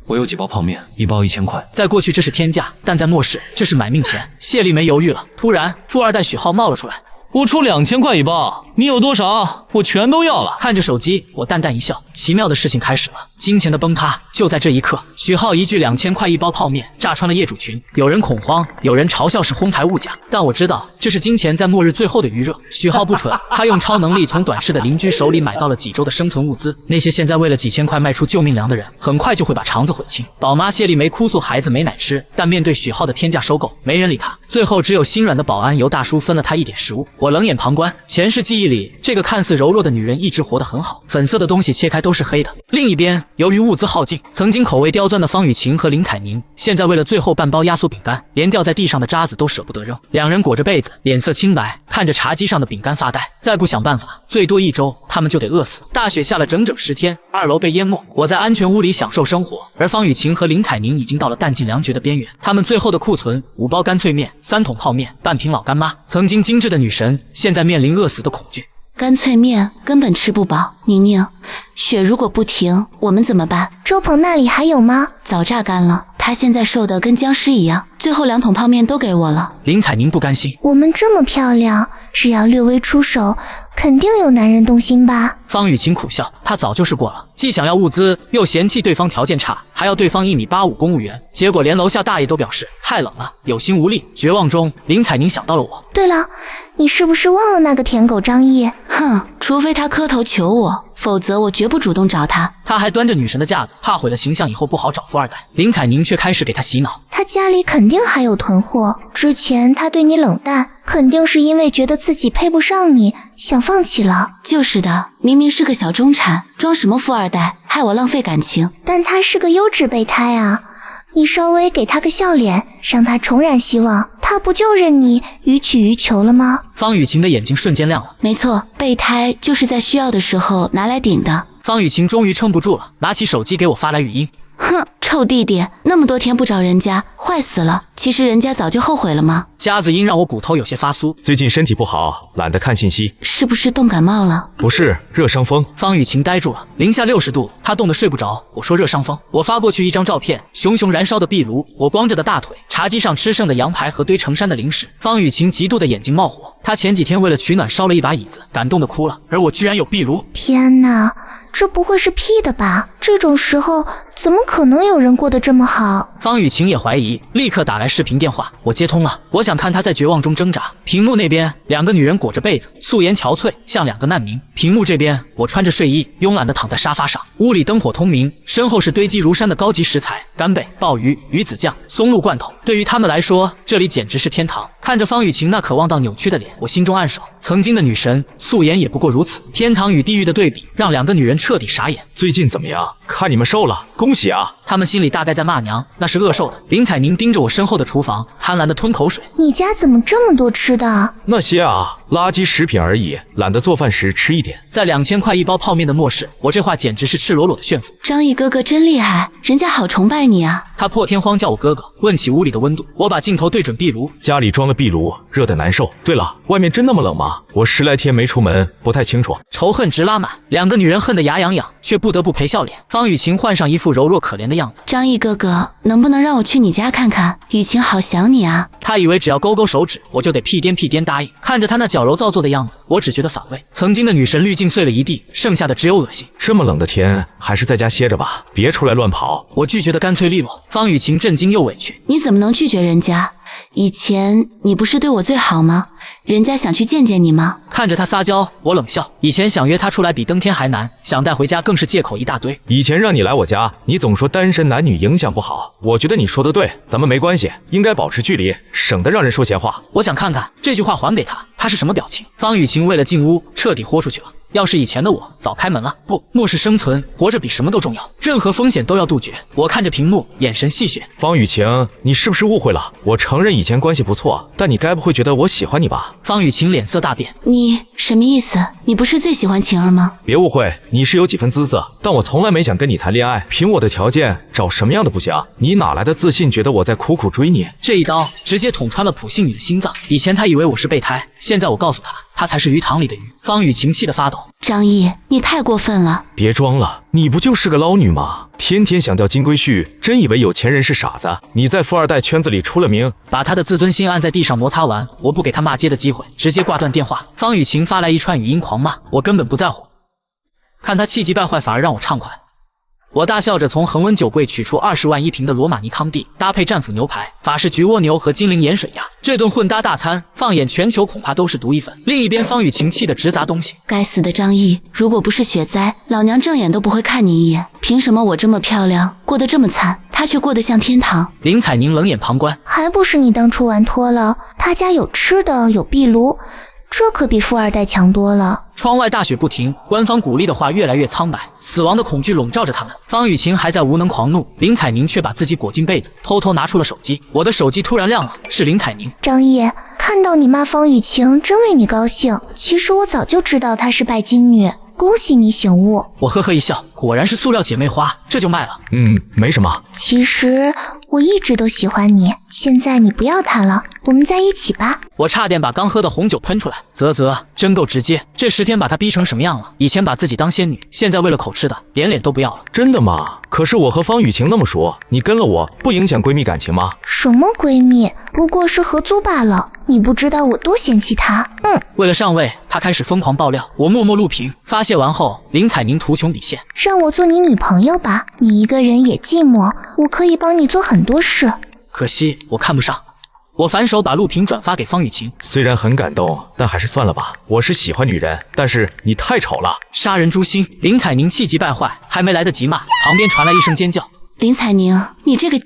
我有几包泡面，1包1000块。在过去这是天价，但在末世这是买命钱。谢丽梅犹豫了，突然富二代许浩冒了出来：我出2000块1包，你有多少？我全都要了。看着手机，我淡淡一笑。奇妙的事情开始了，金钱的崩塌就在这一刻。许浩一句2000块1包泡面，炸穿了业主群，有人恐慌，有人嘲笑是哄抬物价，但我知道这是金钱在末日最后的余热。许浩不蠢，他用超能力从短视的邻居手里买到了几周的生存物资。那些现在为了几千块卖出救命粮的人，很快就会把肠子悔青。宝妈谢丽梅哭诉孩子没奶吃，但面对许浩的天价收购，没人理他。最后只有心软的保安尤大叔分了他一点食物。我冷眼旁观，前世记忆忆里，这个看似柔弱的女人一直活得很好，粉色的东西切开都是黑的。另一边，由于物资耗尽，曾经口味刁钻的方雨晴和林采宁，现在为了最后半包压缩饼干，连掉在地上的渣子都舍不得扔。两人裹着被子，脸色清白，看着茶几上的饼干发呆。再不想办法，最多1周，他们就得饿死。大雪下了整整10天，2楼被淹没，我在安全屋里享受生活，而方雨晴和林采宁已经到了弹尽粮绝的边缘。他们最后的库存5包干脆面、3桶泡面、半瓶老干妈。曾经精致的女神，现在面临饿死的恐惧。干脆面根本吃不饱。宁宁，雪如果不停，我们怎么办？周鹏那里还有吗？早榨干了，他现在瘦得跟僵尸一样。最后2桶泡面都给我了。林采宁不甘心，我们这么漂亮，只要略微出手，肯定有男人动心吧？方雨晴苦笑，她早就试过了，既想要物资，又嫌弃对方条件差，还要对方1.85米公务员，结果连楼下大爷都表示太冷了，有心无力。绝望中，林采宁想到了我。对了，你是不是忘了那个舔狗张毅？哼，除非他磕头求我，否则我绝不主动找他。他还端着女神的架子，怕毁了形象，以后不好找富二代。林采宁却开始给他洗脑，他家里肯定还有囤货。之前他对你冷淡，肯定是因为觉得自己配不上你，想放弃了。就是的，明明是个小中产，装什么富二代，害我浪费感情。但他是个优质备胎啊，你稍微给他个笑脸，让他重燃希望，他不就任你予取予求了吗？方雨晴的眼睛瞬间亮了。没错，备胎就是在需要的时候拿来顶的。方雨晴终于撑不住了，拿起手机给我发来语音。哼，臭弟弟，那么多天不找人家，坏死了。其实人家早就后悔了吗？夹子音让我骨头有些发酥。最近身体不好，懒得看信息。是不是冻感冒了？不是，热伤风。方雨晴呆住了，零下60度，她冻得睡不着。我说热伤风。我发过去一张照片，熊熊燃烧的壁炉，我光着的大腿，茶几上吃剩的羊排和堆成山的零食。方雨晴极度的眼睛冒火，她前几天为了取暖烧了一把椅子，感动的哭了，而我居然有壁炉。天哪，这不会是 P 的吧？这种时候怎么可能有人过得这么好？方雨晴也怀疑，立刻打来视频电话，我接通了。我想看她在绝望中挣扎。屏幕那边，2个女人裹着被子，素颜憔悴，像2个难民。屏幕这边，我穿着睡衣，慵懒地躺在沙发上。屋里灯火通明，身后是堆积如山的高级食材：干贝、鲍鱼、鱼子酱、松露罐头。对于他们来说，这里简直是天堂。看着方雨晴那渴望到扭曲的脸，我心中暗爽，曾经的女神，素颜也不过如此。天堂与地狱的对比，让2个女人彻底傻眼。最近怎么样？看你们瘦了，恭喜啊！他们心里大概在骂娘，那是饿瘦的。林采宁盯着我身后的厨房，贪婪地吞口水。你家怎么这么多吃的？那些啊，垃圾食品而已，懒得做饭时吃一点。在2000块1包泡面的末世，我这话简直是赤裸裸的炫富。张毅哥哥真厉害，人家好崇拜你啊！他破天荒叫我哥哥，问起屋里的温度，我把镜头对准壁炉，家里装了壁炉，热得难受。对了，外面真那么冷吗？我10来天没出门，不太清楚。仇恨直拉满，2个女人恨得牙痒痒，却不得不陪笑脸。方雨晴换上一副柔弱可怜的样子。张毅哥哥，能不能让我去你家看看？雨晴好想你啊！他以为只要勾勾手指，我就得屁颠屁颠答应。看着他那矫揉造作的样子，我只觉得反胃。曾经的女神滤镜碎了一地，剩下的只有恶心。这么冷的天，还是在家歇着吧，别出来乱跑。我拒绝的干脆利落。方雨晴震惊又委屈。你怎么能拒绝人家？以前你不是对我最好吗？人家想去见见你吗？看着他撒娇，我冷笑。以前想约他出来比登天还难，想带回家更是借口一大堆。以前让你来我家，你总说单身男女影响不好，我觉得你说的对，咱们没关系，应该保持距离，省得让人说闲话。我想看看这句话还给他，他是什么表情？方雨晴为了进屋，彻底豁出去了。要是以前的我，早开门了。不，末世生存，活着比什么都重要，任何风险都要杜绝。我看着屏幕，眼神戏谑。方雨晴，你是不是误会了？我承认以前关系不错，但你该不会觉得我喜欢你吧？方雨晴脸色大变。你什么意思？你不是最喜欢晴儿吗？别误会，你是有几分姿色，但我从来没想跟你谈恋爱。凭我的条件，找什么样的不行？你哪来的自信，觉得我在苦苦追你？这一刀直接捅穿了普信女的心脏。以前她以为我是备胎，现在我告诉她，她才是鱼塘里的鱼。方雨晴气得发抖。张毅，你太过分了！别装了，你不就是个捞女吗？天天想钓金龟婿，真以为有钱人是傻子？你在富二代圈子里出了名。把他的自尊心按在地上摩擦完，我不给他骂街的机会，直接挂断电话。方雨晴发来一串语音狂骂，我根本不在乎。看他气急败坏，反而让我畅快。我大笑着从恒温酒柜取出20万1瓶的罗马尼康帝，搭配战斧牛排、法式焗蜗牛和精灵盐水鸭，这顿混搭大餐，放眼全球恐怕都是独一份。另一边，方雨晴气得直砸东西。该死的张毅，如果不是雪灾，老娘正眼都不会看你一眼。凭什么我这么漂亮，过得这么惨，他却过得像天堂？林采宁冷眼旁观，还不是你当初玩脱了？他家有吃的，有壁炉。这可比富二代强多了。窗外大雪不停，官方鼓励的话越来越苍白，死亡的恐惧笼罩着他们。方雨晴还在无能狂怒，林采宁却把自己裹进被子，偷偷拿出了手机。我的手机突然亮了，是林采宁。张毅，看到你骂方雨晴，真为你高兴。其实我早就知道她是拜金女，恭喜你醒悟。我呵呵一笑，果然是塑料姐妹花，这就卖了。没什么。其实我一直都喜欢你，现在你不要他了，我们在一起吧。我差点把刚喝的红酒喷出来，真够直接。这10天把她逼成什么样了？以前把自己当仙女，现在为了口吃的，连脸都不要了。真的吗？可是我和方雨晴那么熟，你跟了我，不影响闺蜜感情吗？什么闺蜜？不过是合租罢了。你不知道我多嫌弃她。为了上位，她开始疯狂爆料，我默默录屏。发泄完后，林采宁图穷匕现，让我做你女朋友吧，你一个人也寂寞，我可以帮你做很多事。可惜我看不上。我反手把录屏转发给方雨晴，虽然很感动，但还是算了吧。我是喜欢女人，但是你太丑了，杀人诛心！林采宁气急败坏，还没来得及骂，旁边传来一声尖叫：林采宁，你这个……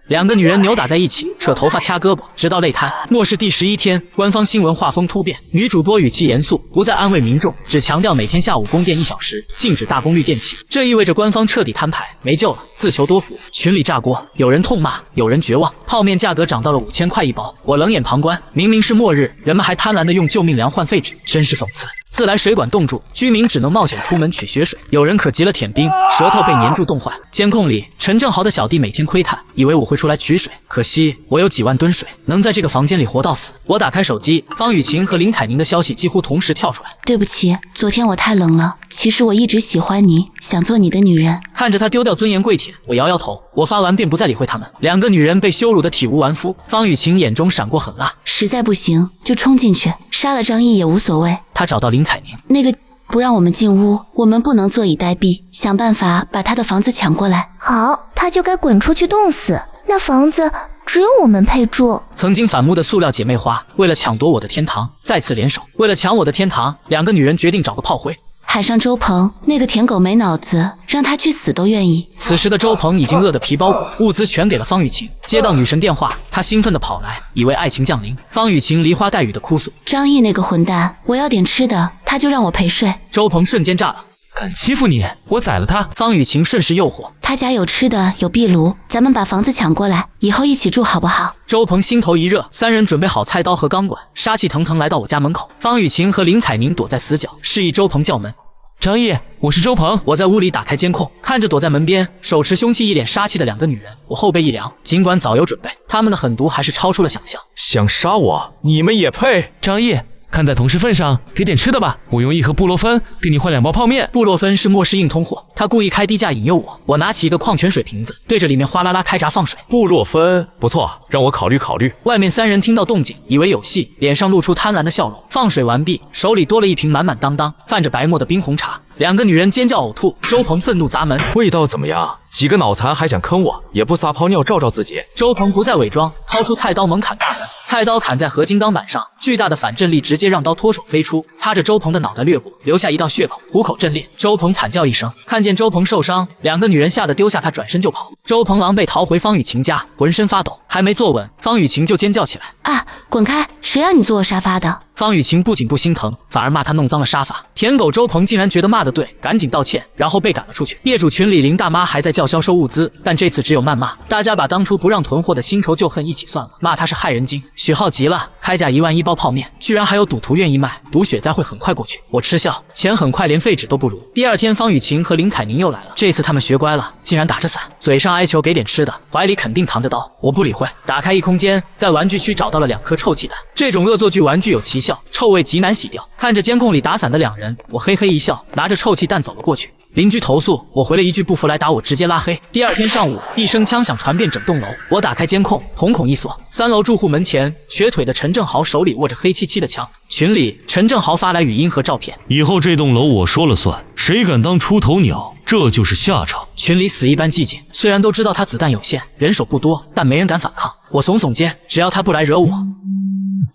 两个女人扭打在一起，扯头发掐胳膊，直到累瘫。末世第11天，官方新闻画风突变，女主播语气严肃，不再安慰民众，只强调每天下午供电1小时，禁止大功率电器。这意味着官方彻底摊牌，没救了，自求多福。群里炸锅，有人痛骂，有人绝望。泡面价格涨到了5000块一包，我冷眼旁观。明明是末日，人们还贪婪的用救命粮换废纸，真是讽刺。自来水管冻住，居民只能冒险出门取雪水。有人可急了舔冰，舌头被粘住冻坏。监控里，陈正豪的小弟每天窥探，以为我会出来取水，可惜我有几万吨水，能在这个房间里活到死。我打开手机，方雨晴和林采宁的消息几乎同时跳出来。对不起，昨天我太冷了。其实我一直喜欢你，想做你的女人。看着他丢掉尊严跪舔，我摇摇头。我发完便不再理会他们。两个女人被羞辱得体无完肤。方雨晴眼中闪过狠辣，实在不行就冲进去，杀了张毅也无所谓。他找到林采宁，那个不让我们进屋，我们不能坐以待毙，想办法把他的房子抢过来。好，他就该滚出去冻死，那房子只有我们配住。曾经反目的塑料姐妹花，为了抢夺我的天堂，再次联手。为了抢我的天堂，两个女人决定找个炮灰。海上周鹏那个舔狗没脑子，让他去死都愿意。此时的周鹏已经饿得皮包骨，物资全给了方雨晴。接到女神电话，他兴奋地跑来，以为爱情降临。方雨晴梨花带雨的哭诉：张毅那个混蛋，我要点吃的，他就让我陪睡。周鹏瞬间炸了，敢欺负你，我宰了他！方雨晴顺势诱惑，他家有吃的，有壁炉，咱们把房子抢过来，以后一起住好不好？周鹏心头一热，三人准备好菜刀和钢管，杀气腾腾来到我家门口。方雨晴和林采宁躲在死角，示意周鹏叫门。张毅，我是周鹏。我在屋里打开监控，看着躲在门边手持凶器一脸杀气的两个女人，我后背一凉。尽管早有准备，他们的狠毒还是超出了想象。想杀我，你们也配？张毅，看在同事份上，给点吃的吧。我用1盒布洛芬给你换2包泡面。布洛芬是末世硬通货，他故意开低价引诱我。我拿起一个矿泉水瓶子，对着里面哗啦啦开闸放水。布洛芬不错，让我考虑考虑。外面三人听到动静，以为有戏，脸上露出贪婪的笑容。放水完毕，手里多了一瓶满满当当、泛着白沫的冰红茶。两个女人尖叫呕吐，周鹏愤怒砸门，味道怎么样？几个脑残还想坑我，也不撒泡尿照照自己。周鹏不再伪装，掏出菜刀猛砍大门，菜刀砍在合金钢板上，巨大的反震力直接让刀脱手飞出，擦着周鹏的脑袋掠过，留下一道血口，虎口震裂。周鹏惨叫一声，看见周鹏受伤，两个女人吓得丢下他转身就跑。周鹏狼狈逃回方雨晴家，浑身发抖，还没坐稳，方雨晴就尖叫起来：啊，滚开！谁让你坐我沙发的？方雨晴不仅不心疼，反而骂他弄脏了沙发。舔狗周鹏竟然觉得骂得对，赶紧道歉，然后被赶了出去。业主群里林大妈还在叫销售物资，但这次只有谩骂，大家把当初不让囤货的新仇旧恨一起算了，骂他是害人精。许浩急了，开价1万1包泡面，居然还有赌徒愿意卖，赌雪灾会很快过去。我嗤笑，钱很快连废纸都不如。第二天，方雨晴和林采宁又来了，这次他们学乖了，竟然打着伞，嘴上哀求给点吃的，怀里肯定藏着刀。我不理会，打开一空间，在玩具区找到了2颗臭气弹，这种恶作剧玩具有奇效，臭味极难洗掉。看着监控里打伞的两人，我嘿嘿一笑，拿着臭气弹走了过去。邻居投诉，我回了一句不服来打我，直接拉黑。第二天上午，一声枪响传遍整栋楼，我打开监控，瞳孔一锁，3楼住户门前，瘸腿的陈正豪手里握着黑漆漆的枪。群里，陈正豪发来语音和照片：以后这栋楼我说了算，谁敢当出头鸟，这就是下场。群里死一般寂静，虽然都知道他子弹有限，人手不多，但没人敢反抗。我耸耸肩，只要他不来惹我。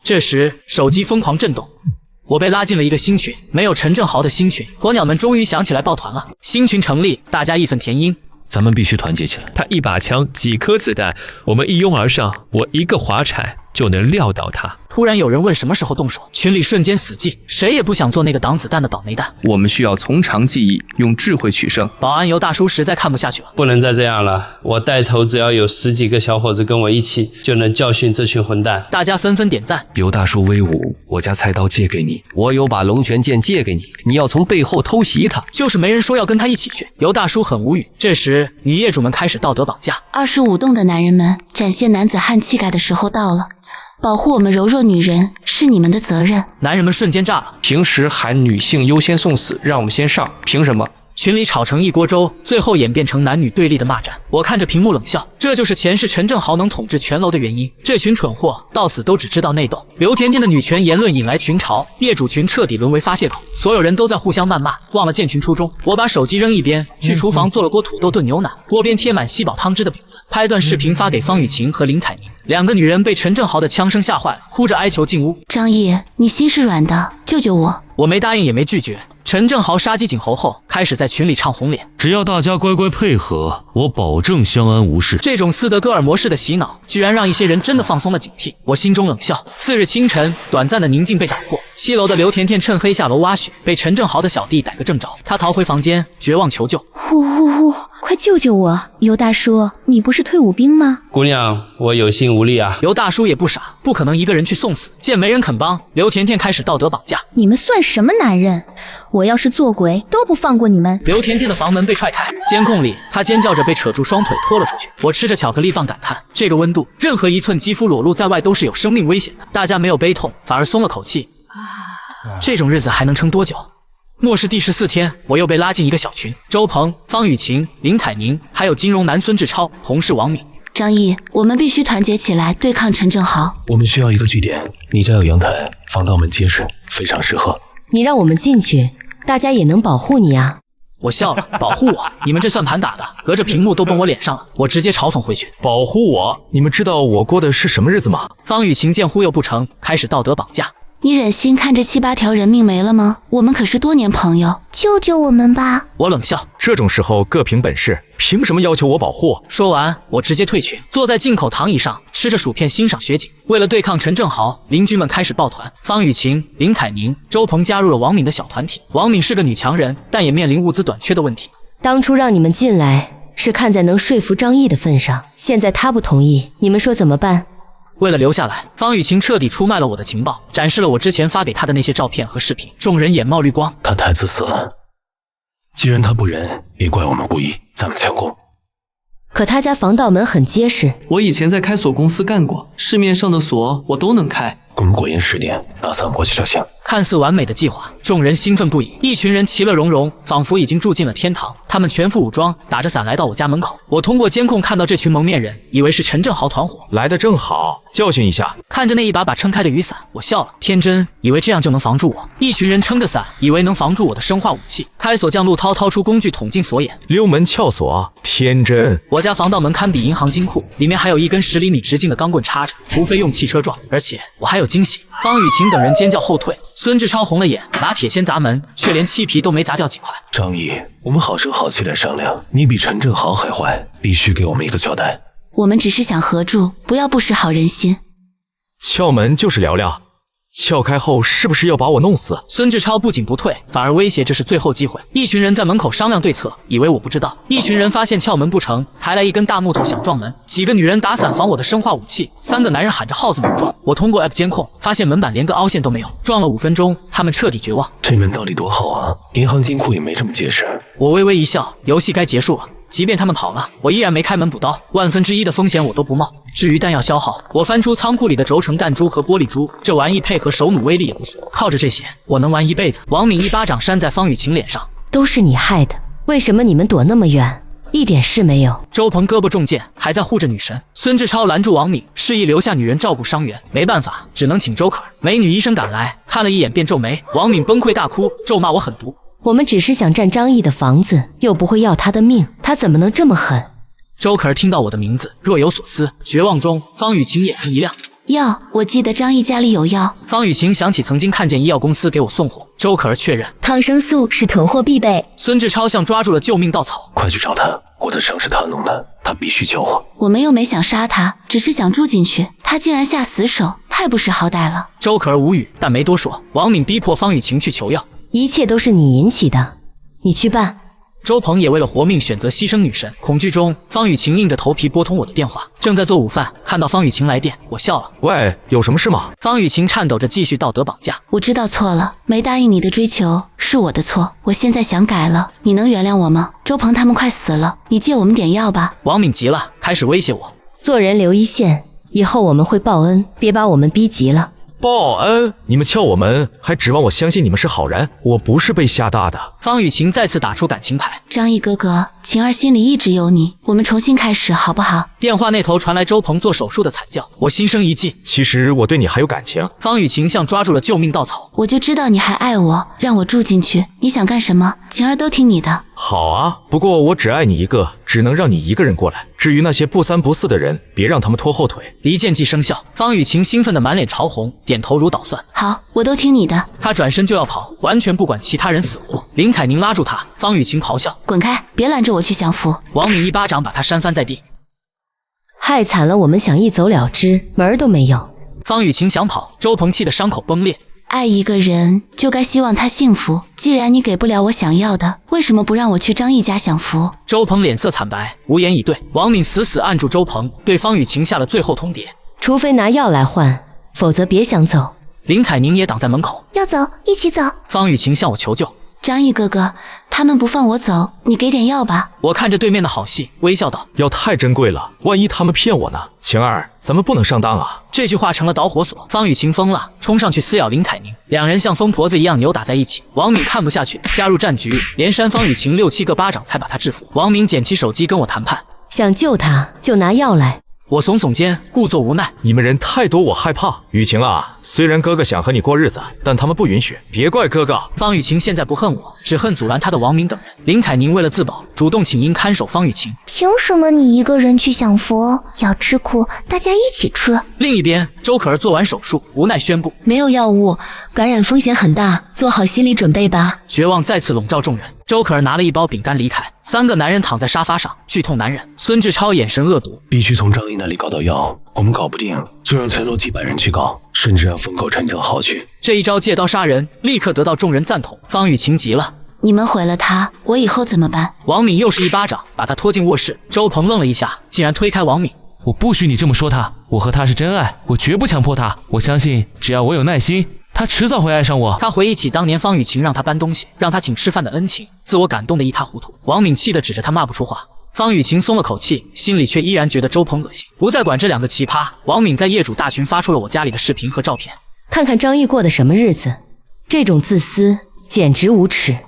这时，手机疯狂震动。我被拉进了一个新群，没有陈正豪的新群，鸵鸟们终于想起来抱团了。新群成立，大家义愤填膺。咱们必须团结起来。他一把枪，几颗子弹，我们一拥而上，我一个滑铲就能撂倒他。突然有人问什么时候动手，群里瞬间死寂，谁也不想做那个挡子弹的倒霉蛋。我们需要从长计议，用智慧取胜。保安尤大叔实在看不下去了，不能再这样了，我带头只要有10几个小伙子跟我一起，就能教训这群混蛋。大家纷纷点赞。尤大叔威武，我家菜刀借给你，我有把龙泉剑借给你，你要从背后偷袭他。就是没人说要跟他一起去。尤大叔很无语。这时女业主们开始道德绑架。25栋的男人们展现男子汉气概的时候到了，保护我们柔弱女人是你们的责任。男人们瞬间炸了。平时喊女性优先送死，让我们先上，凭什么？群里吵成一锅粥，最后演变成男女对立的骂战。我看着屏幕冷笑，这就是前世陈正豪能统治全楼的原因。这群蠢货到死都只知道内斗。刘甜甜的女权言论引来群嘲，业主群彻底沦为发泄口，所有人都在互相谩骂，忘了建群初衷。我把手机扔一边，去厨房做了锅土豆炖牛奶，锅边贴满吸饱汤汁的饼子，拍段视频发给方雨晴和林采宁。2个女人被陈正豪的枪声吓坏了，哭着哀求进屋。张毅，你心是软的，救救我！我没答应也没拒绝。陈正豪杀鸡儆猴后，开始在群里唱红脸，只要大家乖乖配合，我保证相安无事。这种斯德哥尔摩式的洗脑，居然让一些人真的放松了警惕。我心中冷笑。次日清晨，短暂的宁静被打破。7楼的刘甜甜趁黑下楼挖雪，被陈正豪的小弟逮个正着。他逃回房间，绝望求救。呼呼呼！快救救我！尤大叔，你不是退伍兵吗？姑娘，我有心无力啊。尤大叔也不傻，不可能一个人去送死。见没人肯帮，刘甜甜开始道德绑架。你们算什么男人？我要是做鬼都不放过你们！刘甜甜的房门被踹开，监控里她尖叫着被扯住双腿拖了出去。我吃着巧克力棒感叹，这个温度，任何1寸肌肤裸露在外都是有生命危险的。大家没有悲痛，反而松了口气。这种日子还能撑多久？末世第14天，我又被拉进一个小群，周鹏、方雨晴、林采宁，还有金融男孙志超，同事王敏。张毅，我们必须团结起来对抗陈正豪。我们需要一个据点，你家有阳台，防盗门结实，非常适合。你让我们进去，大家也能保护你啊。我笑了，保护我？你们这算盘打的，隔着屏幕都崩我脸上了。我直接嘲讽回去，保护我？你们知道我过的是什么日子吗？方雨晴见忽悠不成，开始道德绑架。你忍心看着7、8条人命没了吗？我们可是多年朋友，救救我们吧！我冷笑，这种时候各凭本事，凭什么要求我保护？说完，我直接退群，坐在进口躺椅上，吃着薯片欣赏雪景。为了对抗陈正豪，邻居们开始抱团，方雨晴、林采宁、周鹏加入了王敏的小团体。王敏是个女强人，但也面临物资短缺的问题。当初让你们进来，是看在能说服张毅的份上，现在他不同意，你们说怎么办？为了留下来，方雨晴彻底出卖了我的情报，展示了我之前发给她的那些照片和视频。众人眼冒绿光，他太自私了。既然他不仁，别怪我们不义，咱们强攻。可他家防盗门很结实，我以前在开锁公司干过，市面上的锁我都能开。我们果然10点，打算过去就行。看似完美的计划，众人兴奋不已，一群人其乐融融，仿佛已经住进了天堂。他们全副武装，打着伞来到我家门口。我通过监控看到这群蒙面人，以为是陈正豪团伙，来得正好，教训一下。看着那一把把撑开的雨伞，我笑了，天真以为这样就能防住我。一群人撑着伞，以为能防住我的生化武器。开锁匠陆涛掏出工具捅进锁眼，溜门撬锁，天真。我家防盗门堪比银行金库，里面还有一根10厘米直径的钢棍插着，除非用汽车撞。而且我还有惊喜。方雨晴等人尖叫后退，孙志超红了眼，拿铁锨砸门，却连漆皮都没砸掉几块。张毅，我们好声好气来商量，你比陈正豪还坏，必须给我们一个交代。我们只是想合住，不要不识好人心。撬门就是聊聊，撬开后是不是要把我弄死？孙志超不仅不退，反而威胁这是最后机会。一群人在门口商量对策，以为我不知道。一群人发现撬门不成，抬来一根大木头想撞门。几个女人打伞防我的生化武器，3个男人喊着耗子猛撞。我通过 app 监控发现门板连个凹陷都没有，撞了5分钟，他们彻底绝望。这门到底多好啊！银行金库也没这么结实。我微微一笑，游戏该结束了。即便他们跑了，我依然没开门补刀，1/1000的风险我都不冒。至于弹药消耗，我翻出仓库里的轴承弹珠和玻璃珠，这玩意配合手弩威力也不错，靠着这些，我能玩一辈子。王敏一巴掌扇在方雨晴脸上，都是你害的，为什么你们躲那么远？一点事没有。周鹏胳膊中箭，还在护着女神。孙志超拦住王敏，示意留下女人照顾伤员。没办法，只能请周可。美女医生赶来，看了一眼便皱眉。王敏崩溃大哭，咒骂我狠毒。我们只是想占张毅的房子，又不会要他的命，他怎么能这么狠？周可儿听到我的名字，若有所思。绝望中，方雨晴眼睛一亮。药，我记得张毅家里有药。方雨晴想起曾经看见医药公司给我送货，周可儿确认抗生素是囤货必备。孙志超像抓住了救命稻草，快去找他！我的伤是他弄的，他必须救我。我们又没想杀他，只是想住进去，他竟然下死手，太不识好歹了。周可儿无语，但没多说。王敏逼迫方雨晴去求药，一切都是你引起的，你去办。周鹏也为了活命选择牺牲女神。恐惧中，方雨晴硬着头皮拨通我的电话，正在做午饭，看到方雨晴来电，我笑了。喂，有什么事吗？方雨晴颤抖着继续道德绑架。我知道错了，没答应你的追求是我的错，我现在想改了，你能原谅我吗？周鹏他们快死了，你借我们点药吧。王敏急了，开始威胁我。做人留一线，以后我们会报恩，别把我们逼急了。报恩？你们撬我门，还指望我相信你们是好人？我不是被吓大的。方雨晴再次打出感情牌。张毅哥哥，晴儿心里一直有你，我们重新开始好不好？电话那头传来周鹏做手术的惨叫，我心生一计。其实我对你还有感情。方雨晴像抓住了救命稻草。我就知道你还爱我，让我住进去，你想干什么？晴儿都听你的。好啊，不过我只爱你一个，只能让你一个人过来。至于那些不三不四的人，别让他们拖后腿。离间计生效，方雨晴兴奋的满脸潮红，点头如捣蒜。好，我都听你的。他转身就要跑，完全不管其他人死活。林采宁拉住他，方雨晴咆哮：“滚开，别拦着我去享福！”王敏一巴掌把他扇翻在地。害惨了，我们想一走了之，门儿都没有。方雨晴想跑，周鹏气得伤口崩裂。爱一个人就该希望他幸福，既然你给不了我想要的，为什么不让我去张毅家享福？周鹏脸色惨白，无言以对。王敏死死按住周鹏，对方雨晴下了最后通牒：除非拿药来换，否则别想走。林采宁也挡在门口：要走，一起走。方雨晴向我求救：张毅哥哥，他们不放我走，你给点药吧。我看着对面的好戏，微笑道：药太珍贵了，万一他们骗我呢？晴儿，咱们不能上当啊！这句话成了导火索，方雨晴疯了，冲上去撕咬林采宁，两人像疯婆子一样扭打在一起。王敏看不下去，加入战局，连扇方雨晴6、7个巴掌才把他制服。王敏捡起手机跟我谈判：想救他就拿药来。我耸耸肩，故作无奈：你们人太多，我害怕。雨晴啊，虽然哥哥想和你过日子，但他们不允许，别怪哥哥。方雨晴现在不恨我，只恨阻拦他的王敏等人。林采宁为了自保，主动请缨看守方雨晴。凭什么你一个人去享福？要吃苦，大家一起吃。另一边，周可儿做完手术，无奈宣布：没有药物，感染风险很大，做好心理准备吧。绝望再次笼罩众人。周可儿拿了一包饼干离开，3个男人躺在沙发上，剧痛难忍。孙志超眼神恶毒：必须从张毅那里搞到药，我们搞不定就让全楼几百人去搞，甚至让风口陈正豪去。这一招借刀杀人，立刻得到众人赞同。方雨晴急了：你们毁了他，我以后怎么办？王敏又是一巴掌把他拖进卧室。周鹏愣了一下，竟然推开王敏：我不许你这么说他，我和他是真爱，我绝不强迫他。我相信只要我有耐心，他迟早会爱上我。他回忆起当年方雨晴让他搬东西，让他请吃饭的恩情，自我感动得一塌糊涂。王敏气得指着他骂不出话。方雨晴松了口气，心里却依然觉得周鹏恶心。不再管这2个奇葩，王敏在业主大群发出了我家里的视频和照片。看看张毅过的什么日子，这种自私简直无耻。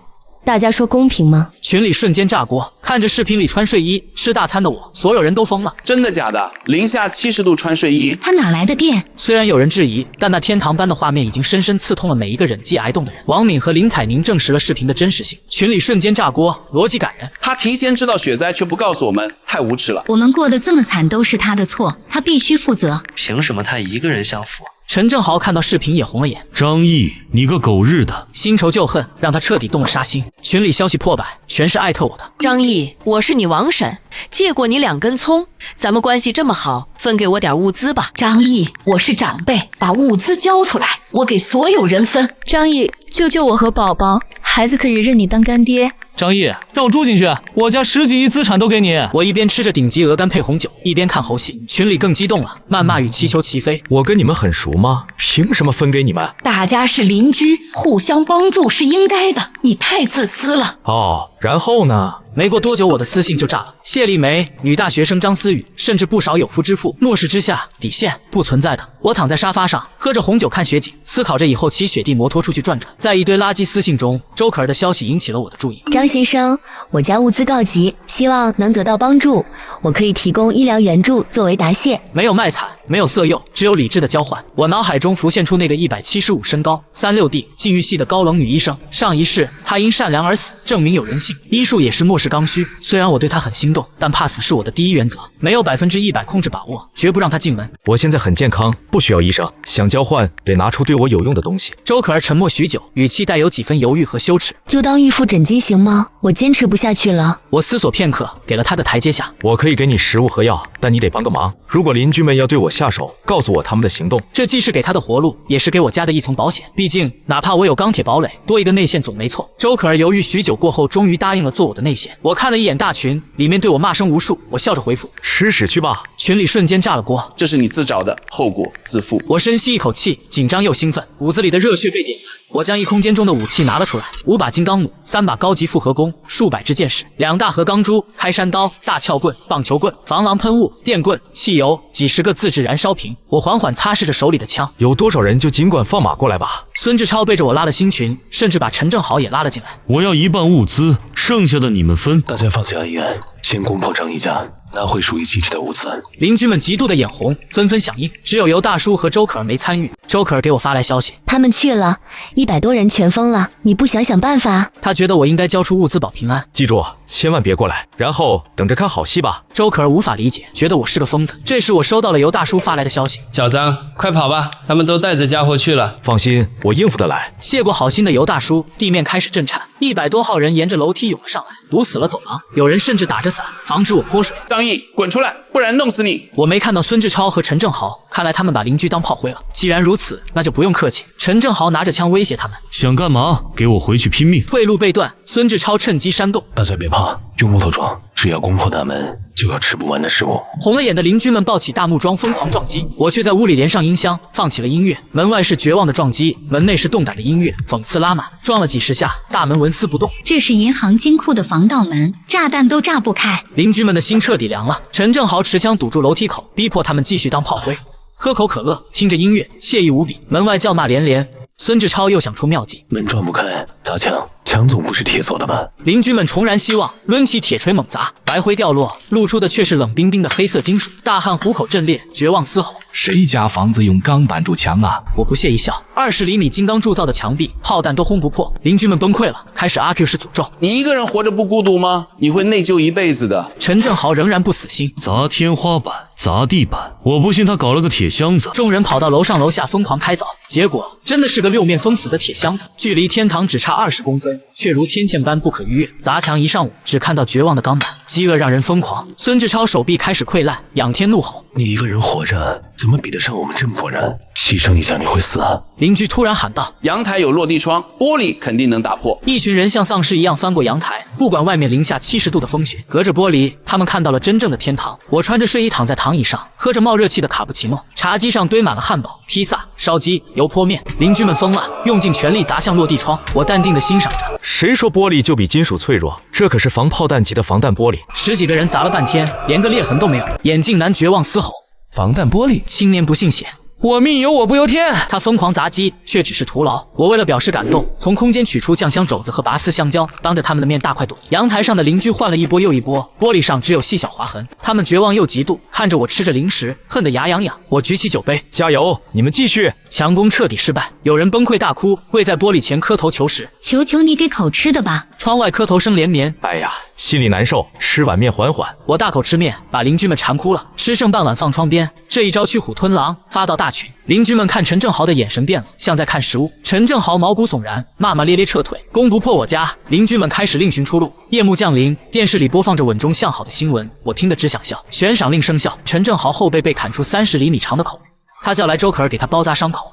大家说公平吗？群里瞬间炸锅，看着视频里穿睡衣吃大餐的我，所有人都疯了。真的假的？零下70度穿睡衣，他哪来的电？虽然有人质疑，但那天堂般的画面已经深深刺痛了每一个忍饥挨冻的人。王敏和林采宁证实了视频的真实性，群里瞬间炸锅，逻辑感人。他提前知道雪灾却不告诉我们，太无耻了。我们过得这么惨都是他的错，他必须负责。凭什么他一个人享福？陈正豪看到视频也红了眼。张毅，你个狗日的！新仇旧恨让他彻底动了杀心。群里消息破百，全是艾特我的。张毅，我是你王婶，借过你2根葱，咱们关系这么好，分给我点物资吧。张毅，我是长辈，把物资交出来，我给所有人分。张毅，救救我和宝宝，孩子可以认你当干爹。张毅，让我住进去，我家10几亿资产都给你。我一边吃着顶级鹅肝配红酒，一边看猴戏。群里更激动了，谩骂与气球齐飞。我跟你们很熟吗？凭什么分给你们？大家是邻居，互相帮助是应该的。你太自私了。哦，然后呢？没过多久，我的私信就炸了。谢丽梅、女大学生张思雨，甚至不少有夫之妇，漠视之下，底线不存在的。我躺在沙发上，喝着红酒看雪景，思考着以后骑雪地摩托出去转转。在一堆垃圾私信中，周可儿的消息引起了我的注意。张先生，我家物资告急，希望能得到帮助，我可以提供医疗援助作为答谢。没有卖惨，没有色诱，只有理智的交换。我脑海中浮现出那个175身高、36D禁欲系的高冷女医生。上一世她因善良而死，证明有人性。医术也是陌是刚需。虽然我对他很心动，但怕死是我的第一原则，没有100%控制把握，绝不让他进门。我现在很健康，不需要医生。想交换，得拿出对我有用的东西。周可儿沉默许久，语气带有几分犹豫和羞耻。就当预付诊金行吗？我坚持不下去了。我思索片刻，给了他的台阶下。我可以给你食物和药，但你得帮个忙。如果邻居们要对我下手，告诉我他们的行动。这既是给他的活路，也是给我家的一层保险。毕竟，哪怕我有钢铁堡垒，多一个内线总没错。周可儿犹豫许久过后，终于答应了做我的内线。我看了一眼大群，里面对我骂声无数。我笑着回复：吃屎去吧！群里瞬间炸了锅。这是你自找的，后果自负。我深吸一口气，紧张又兴奋，骨子里的热血被点燃。我将异空间中的武器拿了出来，5把金刚弩，3把高级复合弓，数百支箭矢，2大核钢珠，开山刀，大撬棍，棒球棍，防狼喷雾，电棍，汽油，几十个自制燃烧瓶。我缓缓擦拭着手里的枪，有多少人就尽管放马过来吧。孙志超背着我拉了新群，甚至把陈正豪也拉了进来。我要1半物资，剩下的你们分。大家放下恩怨，先攻破张一家，拿回属于机智的物资。邻居们极度的眼红，纷纷响应，只有尤大叔和周可儿没参与。周可儿给我发来消息，他们去了，100多人全疯了，你不想想办法？他觉得我应该交出物资保平安，记住，千万别过来，然后等着看好戏吧。周可儿无法理解，觉得我是个疯子。这时我收到了尤大叔发来的消息，小张，快跑吧，他们都带着家伙去了。放心，我应付得来。谢过好心的尤大叔，地面开始震颤，100多号人沿着楼梯涌了上来，堵死了走廊，有人甚至打着伞防止我泼水。张毅，滚出来，不然弄死你！我没看到孙志超和陈正豪，看来他们把邻居当炮灰了。既然如此，那就不用客气。陈正豪拿着枪威胁他们，想干嘛？给我回去拼命！退路被断，孙志超趁机煽动。大家别怕，用木头撞，只要攻破大门，就有吃不完的食物。红了眼的邻居们抱起大木桩疯狂撞击，我却在屋里连上音箱，放起了音乐。门外是绝望的撞击，门内是动感的音乐，讽刺拉满。撞了几十下，大门纹丝不动。这是银行金库的防盗门，炸弹都炸不开。邻居们的心彻底凉了。陈正豪持枪堵住楼梯口，逼迫他们继续当炮灰。喝口可乐，听着音乐，惬意无比。门外叫骂连连。孙志超又想出妙计，门撞不开，砸墙。墙总不是铁做的吧？邻居们重燃希望，抡起铁锤猛砸，白灰掉落，露出的却是冷冰冰的黑色金属。大汉虎口震裂，绝望嘶吼：谁家房子用钢板筑墙啊？我不屑一笑，20厘米金刚铸造的墙壁，炮弹都轰不破。邻居们崩溃了，开始阿 Q 式诅咒：你一个人活着不孤独吗？你会内疚一辈子的。陈正豪仍然不死心，砸天花板，砸地板，我不信他搞了个铁箱子。众人跑到楼上楼下疯狂开凿，结果真的是个6面封死的铁箱子，距离天堂只差20公分，却如天堑般不可逾越。砸墙一上午，只看到绝望的钢板，饥饿让人疯狂。孙志超手臂开始溃烂，仰天怒吼：你一个人活着，怎么比得上我们这么多人？牺牲一下你会死啊！邻居突然喊道：阳台有落地窗，玻璃肯定能打破。一群人像丧尸一样翻过阳台，不管外面零下70度的风雪，隔着玻璃，他们看到了真正的天堂。我穿着睡衣躺在躺椅上，喝着冒热气的卡布奇诺，茶几上堆满了汉堡、披萨、烧鸡、油泼面。邻居们疯了，用尽全力砸向落地窗。我淡定地欣赏着。谁说玻璃就比金属脆弱？这可是防炮弹级的防弹玻璃。10几个人砸了半天，连个裂痕都没有。眼镜男绝望嘶吼：防弹玻璃！青年不信邪。我命由我不由天。他疯狂砸击，却只是徒劳。我为了表示感动，从空间取出酱香肘子和拔丝香蕉，当着他们的面大快朵颐。阳台上的邻居换了一波又一波，玻璃上只有细小划痕。他们绝望又嫉妒，看着我吃着零食，恨得牙痒痒。我举起酒杯，加油，你们继续！强攻彻底失败，有人崩溃大哭，跪在玻璃前磕头求实。求求你给口吃的吧！窗外磕头声连绵。哎呀，心里难受，吃碗面缓缓。我大口吃面，把邻居们馋哭了。吃剩半碗放窗边，这一招驱虎吞狼，发到大群。邻居们看陈正豪的眼神变了，像在看食物。陈正豪毛骨悚然，骂骂咧咧撤退。攻不破我家，邻居们开始另寻出路。夜幕降临，电视里播放着稳中向好的新闻，我听得只想笑。悬赏令生效，陈正豪后背被砍出30厘米长的口子，他叫来周可儿给他包扎伤口。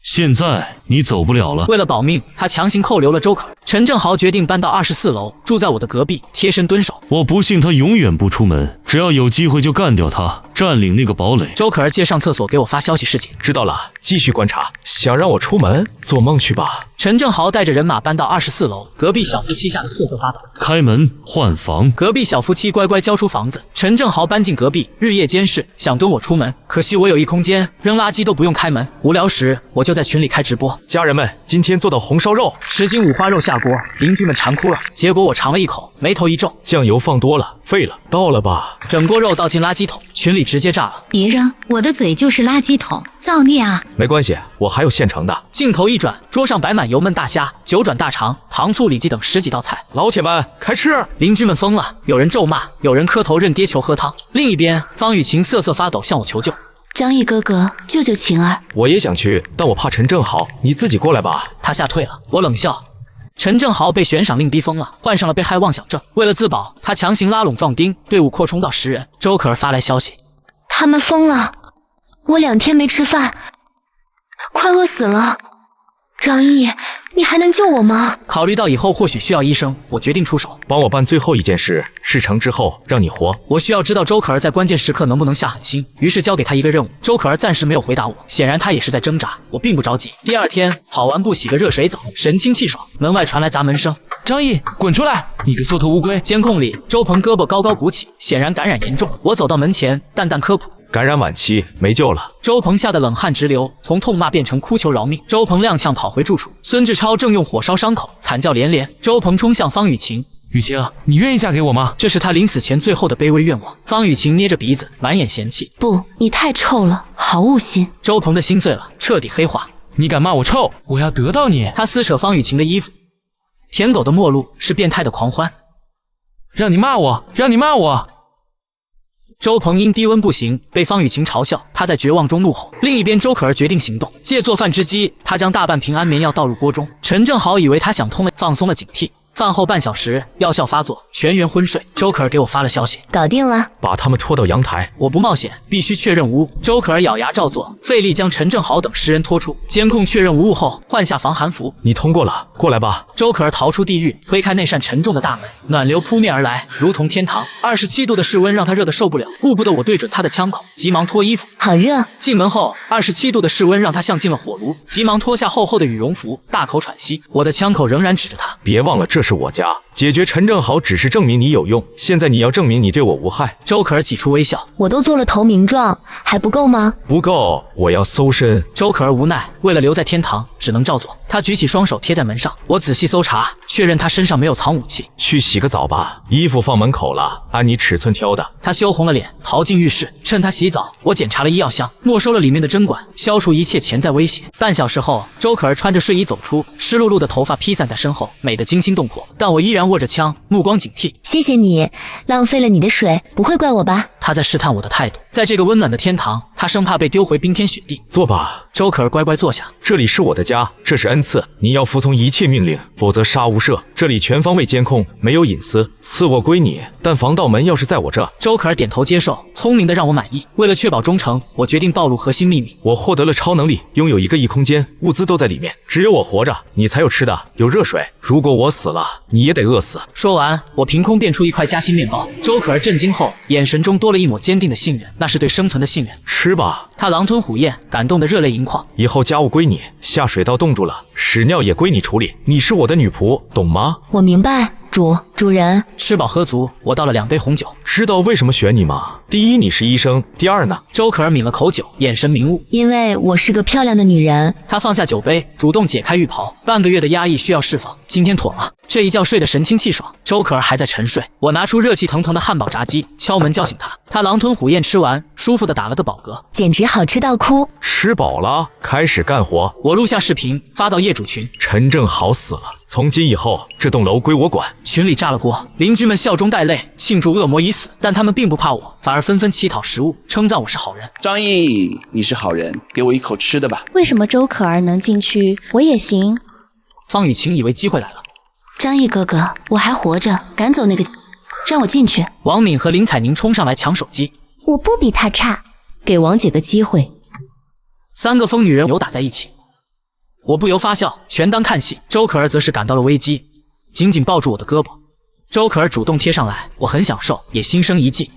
现在你走不了了。为了保命，他强行扣留了周可儿。陈正豪决定搬到24楼，住在我的隔壁，贴身蹲守。我不信他永远不出门，只要有机会就干掉他，占领那个堡垒。周可儿借上厕所给我发消息示警。知道了，继续观察。想让我出门，做梦去吧。陈正豪带着人马搬到24楼，隔壁小夫妻吓得瑟瑟发抖。开门换房，隔壁小夫妻乖乖交出房子。陈正豪搬进隔壁，日夜监视，想蹲我出门，可惜我有一空间，扔垃圾都不用开门。无聊时，我就在群里开直播。家人们，今天做的红烧肉，10斤五花肉下锅，邻居们馋哭了。结果我尝了一口，眉头一皱，酱油放多了，废了，倒了吧。整锅肉倒进垃圾桶，群里直接炸了。别扔，我的嘴就是垃圾桶，造孽啊！没关系，我还有现成的。镜头一转，桌上摆满油焖大虾、九转大肠、糖醋里脊等10几道菜。老铁们，开吃！邻居们疯了，有人咒骂，有人磕头认爹求喝汤。另一边，方雨晴瑟瑟发抖向我求救。张毅哥哥，救救晴儿！我也想去，但我怕陈正豪，你自己过来吧。他吓退了，我冷笑。陈正豪被悬赏令逼疯了，患上了被害妄想症。为了自保，他强行拉拢壮丁，队伍扩充到10人。周可儿发来消息，他们疯了，我2天没吃饭，快饿死了。张毅，你还能救我吗？考虑到以后或许需要医生，我决定出手，帮我办最后一件事，事成之后让你活。我需要知道周可儿在关键时刻能不能下狠心，于是交给他一个任务。周可儿暂时没有回答我，显然他也是在挣扎，我并不着急。第2天跑完步洗个热水澡，神清气爽。门外传来砸门声，张毅，滚出来！你个缩头乌龟！监控里，周鹏胳膊高高鼓起，显然感染严重。我走到门前，淡淡科普。感染晚期，没救了。周鹏吓得冷汗直流，从痛骂变成哭求饶命。周鹏踉跄跑回住处，孙志超正用火烧伤口，惨叫连连。周鹏冲向方雨晴，雨晴，你愿意嫁给我吗？这是他临死前最后的卑微愿望。方雨晴捏着鼻子，满眼嫌弃。不，你太臭了，好恶心。周鹏的心碎了，彻底黑化。你敢骂我臭，我要得到你！他撕扯方雨晴的衣服，舔狗的末路是变态的狂欢。让你骂我，让你骂我！周鹏因低温不行，被方雨晴嘲笑，他在绝望中怒吼。另一边，周可儿决定行动，借做饭之机，他将大半瓶安眠药倒入锅中。陈正豪以为他想通了，放松了警惕。饭后半小时，药效发作，全员昏睡。周可儿给我发了消息，搞定了，把他们拖到阳台。我不冒险，必须确认无误。周可儿咬牙照做，费力将陈正豪等10人拖出。监控确认无误后，换下防寒服。你通过了，过来吧。周可儿逃出地狱，推开那扇沉重的大门，暖流扑面而来，如同天堂。27度的室温让他热得受不了，顾不得我对准他的枪口，急忙脱衣服。好热。进门后，27度的室温让他像进了火炉，急忙脱下厚厚的羽绒服，大口喘息。我的枪口仍然指着他。别忘了，这是我家。解决陈正豪只是证明你有用，现在你要证明你对我无害。周可儿挤出微笑，我都做了投名状，还不够吗？不够，我要搜身。周可儿无奈，为了留在天堂，只能照做。他举起双手贴在门上，我仔细搜查，确认他身上没有藏武器。去洗个澡吧，衣服放门口了，按你尺寸挑的。他羞红了脸，逃进浴室。趁他洗澡，我检查了医药箱，没收了里面的针管，消除一切潜在威胁。半小时后，周可儿穿着睡衣走出，湿漉漉的头发披散在身后，美得惊心动魄。但我依然握着枪，目光警惕。谢谢你，浪费了你的水，不会怪我吧？他在试探我的态度。在这个温暖的天堂，他生怕被丢回冰天雪地。坐吧。周可儿乖乖坐下。这里是我的家，这是恩赐，你要服从一切命令，否则杀无赦。这里全方位监控，没有隐私，赐我归你，但防盗门要是在我这。周可儿点头接受，聪明的让我满意。为了确保忠诚，我决定暴露核心秘密。我获得了超能力，拥有一个异空间，物资都在里面，只有我活着，你才有吃的，有热水。如果我死了，你也得饿死。说完，我凭空变出一块夹心面包。周可儿震惊后，眼神中多了一抹坚定的信任，那是对生存的信任。吃吧。他狼吞虎咽，感动得热泪盈眶。以后家务归你，下水道冻住了，屎尿也归你处理。你是我的女仆，懂吗？我明白，主人。吃饱喝足，我倒了2杯红酒。知道为什么选你吗？第一，你是医生；第二呢？周可儿抿了口酒，眼神明悟。因为我是个漂亮的女人。她放下酒杯，主动解开浴袍。半个月的压抑需要释放，今天妥了。这一觉睡得神清气爽。周可儿还在沉睡，我拿出热气腾腾的汉堡炸鸡，敲门叫醒她。她狼吞虎咽吃完，舒服的打了个饱嗝，简直好吃到哭。吃饱了，开始干活。我录下视频发到业主群。陈正豪死了，从今以后这栋楼归我管。群里炸了锅，邻居们笑中带泪，庆祝恶魔已死。但他们并不怕我，反而纷纷乞讨食物，称赞我是好人。张毅，你是好人，给我一口吃的吧。为什么周可儿能进去，我也行？方雨晴以为机会来了。张毅哥哥，我还活着，赶走那个，让我进去。王敏和林彩宁冲上来抢手机。我不比他差，给王姐个机会。3个疯女人扭打在一起，我不由发笑，全当看戏。周可儿则是感到了危机，紧紧抱住我的胳膊。周可儿主动贴上来，我很享受，也心生一计，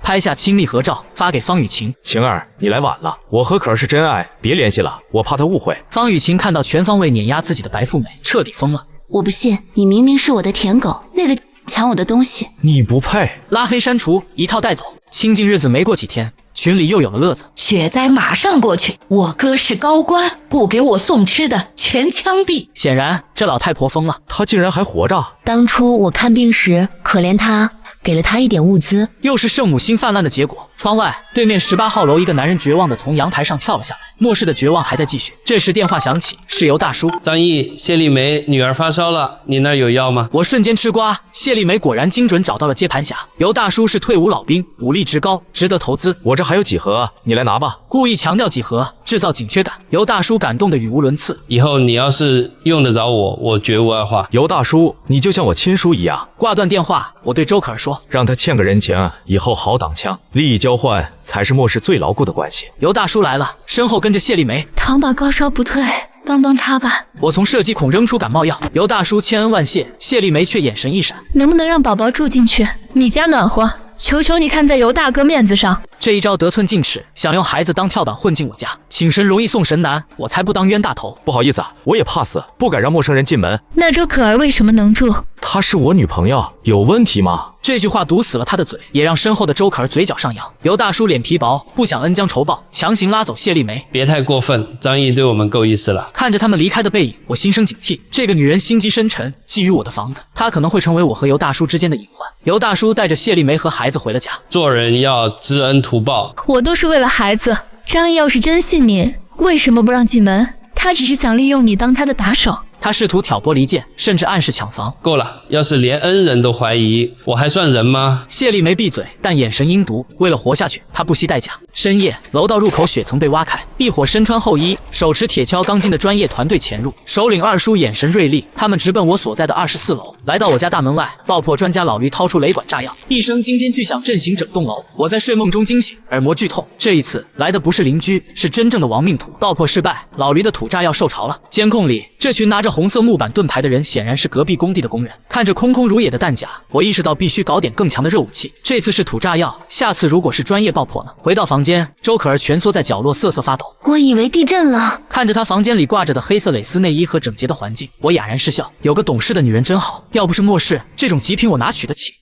拍下亲密合照发给方雨晴。晴儿，你来晚了，我和可儿是真爱，别联系了，我怕她误会。方雨晴看到全方位碾压自己的白富美，彻底疯了。我不信，你明明是我的舔狗，那个抢我的东西，你不配。拉黑删除，一套带走。清静日子没过几天，群里又有了乐子。雪灾马上过去，我哥是高官，不给我送吃的全枪毙。显然这老太婆疯了，她竟然还活着。当初我看病时，可怜她给了他一点物资。又是圣母心泛滥的结果。窗外，对面18号楼，一个男人绝望地从阳台上跳了下来。末世的绝望还在继续。这时电话响起，是尤大叔。张毅，谢丽梅女儿发烧了，你那儿有药吗？我瞬间吃瓜，谢丽梅果然精准找到了接盘侠。尤大叔是退伍老兵，武力值高，值得投资。我这还有几盒，你来拿吧。故意强调几盒，制造紧缺感。尤大叔感动得语无伦次。以后你要是用得着我，我绝无二话。尤大叔，你就像我亲叔一样。挂断电话，我对周可儿说，让他欠个人情，以后好挡枪。利益交换才是末世最牢固的关系。尤大叔来了，身后跟着谢丽梅。糖宝高烧不退，帮帮他吧。我从射击孔扔出感冒药，尤大叔千恩万谢，谢丽梅却眼神一闪。能不能让宝宝住进去？你家暖和，求求你看在尤大哥面子上。这一招得寸进尺，想用孩子当跳板混进我家，请神容易送神难，我才不当冤大头。不好意思，我也怕死，不敢让陌生人进门。那周可儿为什么能住？她是我女朋友，有问题吗？这句话堵死了他的嘴，也让身后的周可儿嘴角上扬。尤大叔脸皮薄，不想恩将仇报，强行拉走谢丽梅。别太过分，张毅对我们够意思了。看着他们离开的背影，我心生警惕。这个女人心机深沉，觊觎我的房子，她可能会成为我和尤大叔之间的隐患。尤大叔带着谢丽梅和孩子回了家。做人要知恩图报，我都是为了孩子。张毅要是真信你，为什么不让进门？他只是想利用你当他的打手。他试图挑拨离间，甚至暗示抢房。够了，要是连恩人都怀疑，我还算人吗？谢丽梅闭嘴，但眼神阴毒。为了活下去，她不惜代价。深夜，楼道入口雪层被挖开，一伙身穿厚衣、手持铁锹钢筋的专业团队潜入。首领二叔眼神锐利，他们直奔我所在的24楼。来到我家大门外，爆破专家老驴掏出雷管炸药，一声惊天巨响震醒整栋楼。我在睡梦中惊醒，耳膜剧痛。这一次来的不是邻居，是真正的亡命徒。爆破失败，老驴的土炸药受潮了。监控里，这群拿着红色木板盾牌的人显然是隔壁工地的工人。看着空空如也的弹夹，我意识到必须搞点更强的热武器。这次是土炸药，下次如果是专业爆破呢？回到房间，周可儿蜷缩在角落瑟瑟发抖。我以为地震了。看着她房间里挂着的黑色蕾丝内衣和整洁的环境，我哑然失笑。有个懂事的女人真好，要不是末世，这种极品我哪娶得起？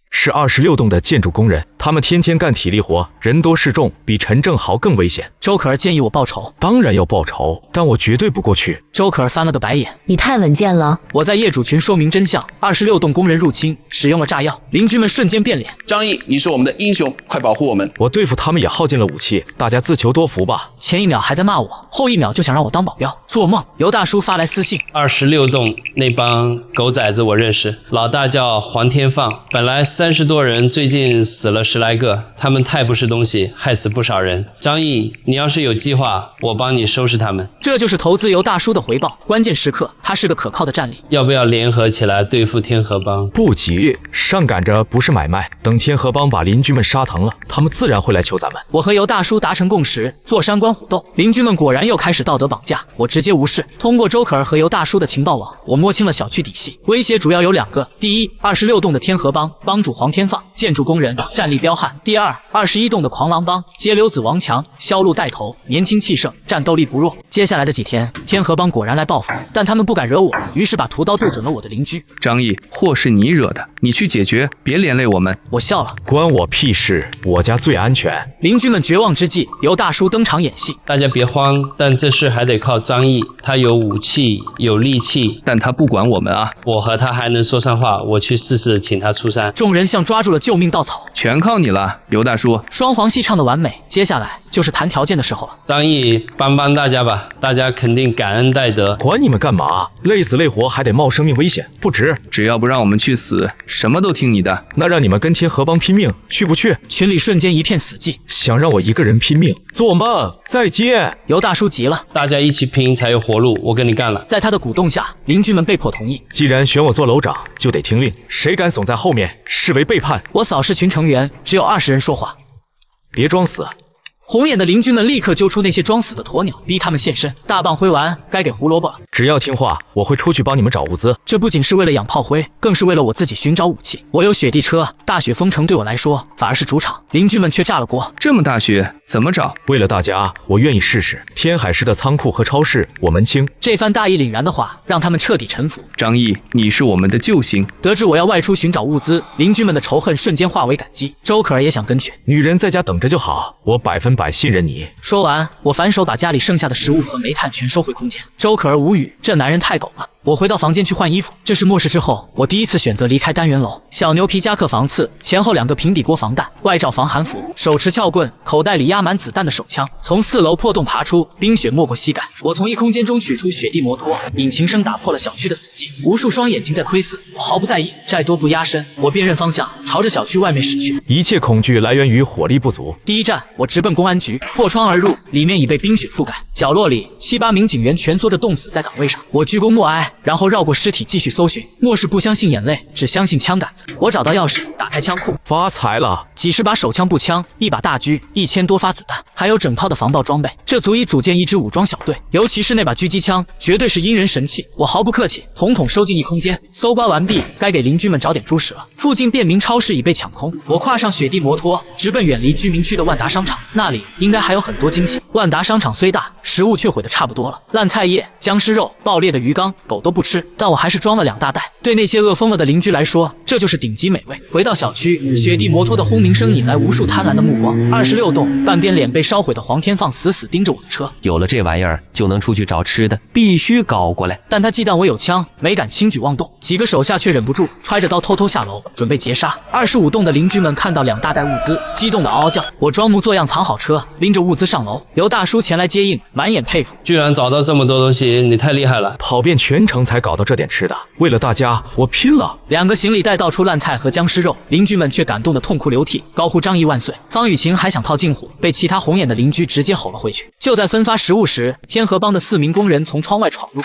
是26栋的建筑工人，他们天天干体力活，人多势众，比陈正豪更危险。周可儿建议我报仇，当然要报仇，但我绝对不过去。周可儿翻了个白眼，你太稳健了。我在业主群说明真相，26栋工人入侵，使用了炸药，邻居们瞬间变脸。张毅，你是我们的英雄，快保护我们！我对付他们也耗尽了武器，大家自求多福吧。前一秒还在骂我，后一秒就想让我当保镖，做梦！尤大叔发来私信，26栋那帮狗崽子我认识，老大叫黄天放，本来30多人，最近死了10来个，他们太不是东西，害死不少人。张毅，你要是有计划，我帮你收拾他们。这就是投资尤大叔的回报，关键时刻他是个可靠的战力。要不要联合起来对付天河帮？不急，上赶着不是买卖，等天河帮把邻居们杀疼了，他们自然会来求咱们。我和尤大叔达成共识，坐山观虎斗。邻居们果然又开始道德绑架，我直接无视。通过周可儿和尤大叔的情报网，我摸清了小区底细，威胁主要有2个：第一，26栋的天河帮帮主黄天放，建筑工人，战力彪悍；第二，21栋的狂狼帮街溜子王强，销路带头，年轻气盛，战斗力不弱。接下来的几天，天河帮果然来报复，但他们不敢惹我，于是把屠刀对准了我的邻居。张毅，祸是你惹的，你去解决，别连累我们。我笑了，关我屁事，我家最安全。邻居们绝望之际，尤大叔登场演戏。大家别慌，但这事还得靠张毅，他有武器，有力气，但他不管我们啊。我和他还能说上话，我去试试请他出山。众人像抓住了救命稻草，全靠你了，尤大叔。双簧戏唱得完美，接下来就是谈条件的时候了。张毅，帮大家吧，大家肯定感恩戴德。管你们干嘛？累死累活还得冒生命危险，不值。只要不让我们去死，什么都听你的。那让你们跟天河帮拼命，去不去？群里瞬间一片死寂。想让我一个人拼命？做梦！再见。尤大叔急了，大家一起拼才有活路，我跟你干了。在他的鼓动下，邻居们被迫同意。既然选我做楼长，就得听令，谁敢怂在后面，视为背叛。我扫视群成员，只有20人说话。别装死。红眼的邻居们立刻揪出那些装死的鸵鸟，逼他们现身。大棒挥完，该给胡萝卜了。只要听话，我会出去帮你们找物资。这不仅是为了养炮灰，更是为了我自己寻找武器。我有雪地车，大雪封城对我来说反而是主场，邻居们却炸了锅。这么大雪怎么找？为了大家，我愿意试试。天海市的仓库和超市我门清。这番大义凛然的话，让他们彻底臣服。张毅，你是我们的救星。得知我要外出寻找物资，邻居们的仇恨瞬间化为感激。周可儿也想跟去。女人在家等着就好，我100%信任你。说完，我反手把家里剩下的食物和煤炭全收回空间。周可儿无语，这男人太狗了。我回到房间去换衣服，这是末世之后我第一次选择离开单元楼。小牛皮夹克防刺，前后2个平底锅防弹，外罩防寒服，手持撬棍，口袋里压满子弹的手枪，从4楼破洞爬出，冰雪没过膝盖。我从异空间中取出雪地摩托，引擎声打破了小区的死寂，无数双眼睛在窥视，我毫不在意，债多不压身，我辨认方向，朝着小区外面驶去。一切恐惧来源于火力不足。第一站，我直奔公安局，破窗而入，里面已被冰雪覆盖，角落里7、8名警员蜷缩着冻死在岗位上。我鞠躬默哀，然后绕过尸体继续搜寻。末世不相信眼泪，只相信枪杆子。我找到钥匙，打开枪库，发财了！几十把手枪步枪，1把大狙，1000多发子弹，还有整套的防爆装备，这足以组建一支武装小队。尤其是那把狙击枪，绝对是阴人神器。我毫不客气，统统收进异空间。搜刮完毕，该给邻居们找点猪食了。附近便民超市已被抢空，我跨上雪地摩托，直奔远离居民区的万达商场，那里应该还有很多惊喜。万达商场虽大，食物却毁得差不多了，烂菜叶、僵尸肉、爆裂的鱼缸，狗都不吃，但我还是装了2大袋。对那些饿疯了的邻居来说，这就是顶级美味。回到小区，雪地摩托的轰鸣声引来无数贪婪的目光。26栋，半边脸被烧毁的黄天放死死盯着我的车。有了这玩意儿，就能出去找吃的，必须搞过来。但他忌惮我有枪，没敢轻举妄动。几个手下却忍不住，揣着刀偷偷下楼，准备劫杀。25栋的邻居们看到2大袋物资，激动的嗷嗷叫。我装模作样藏好车，拎着物资上楼。刘大叔前来接应，满眼佩服。居然找到这么多东西，你太厉害了！跑遍全城才搞到这点吃的，为了大家，我拼了！2个行李袋倒出烂菜和僵尸肉，邻居们却感动得痛哭流涕，高呼张毅万岁。方雨晴还想套近乎，被其他红眼的邻居直接吼了回去。就在分发食物时，天河帮的4名工人从窗外闯入，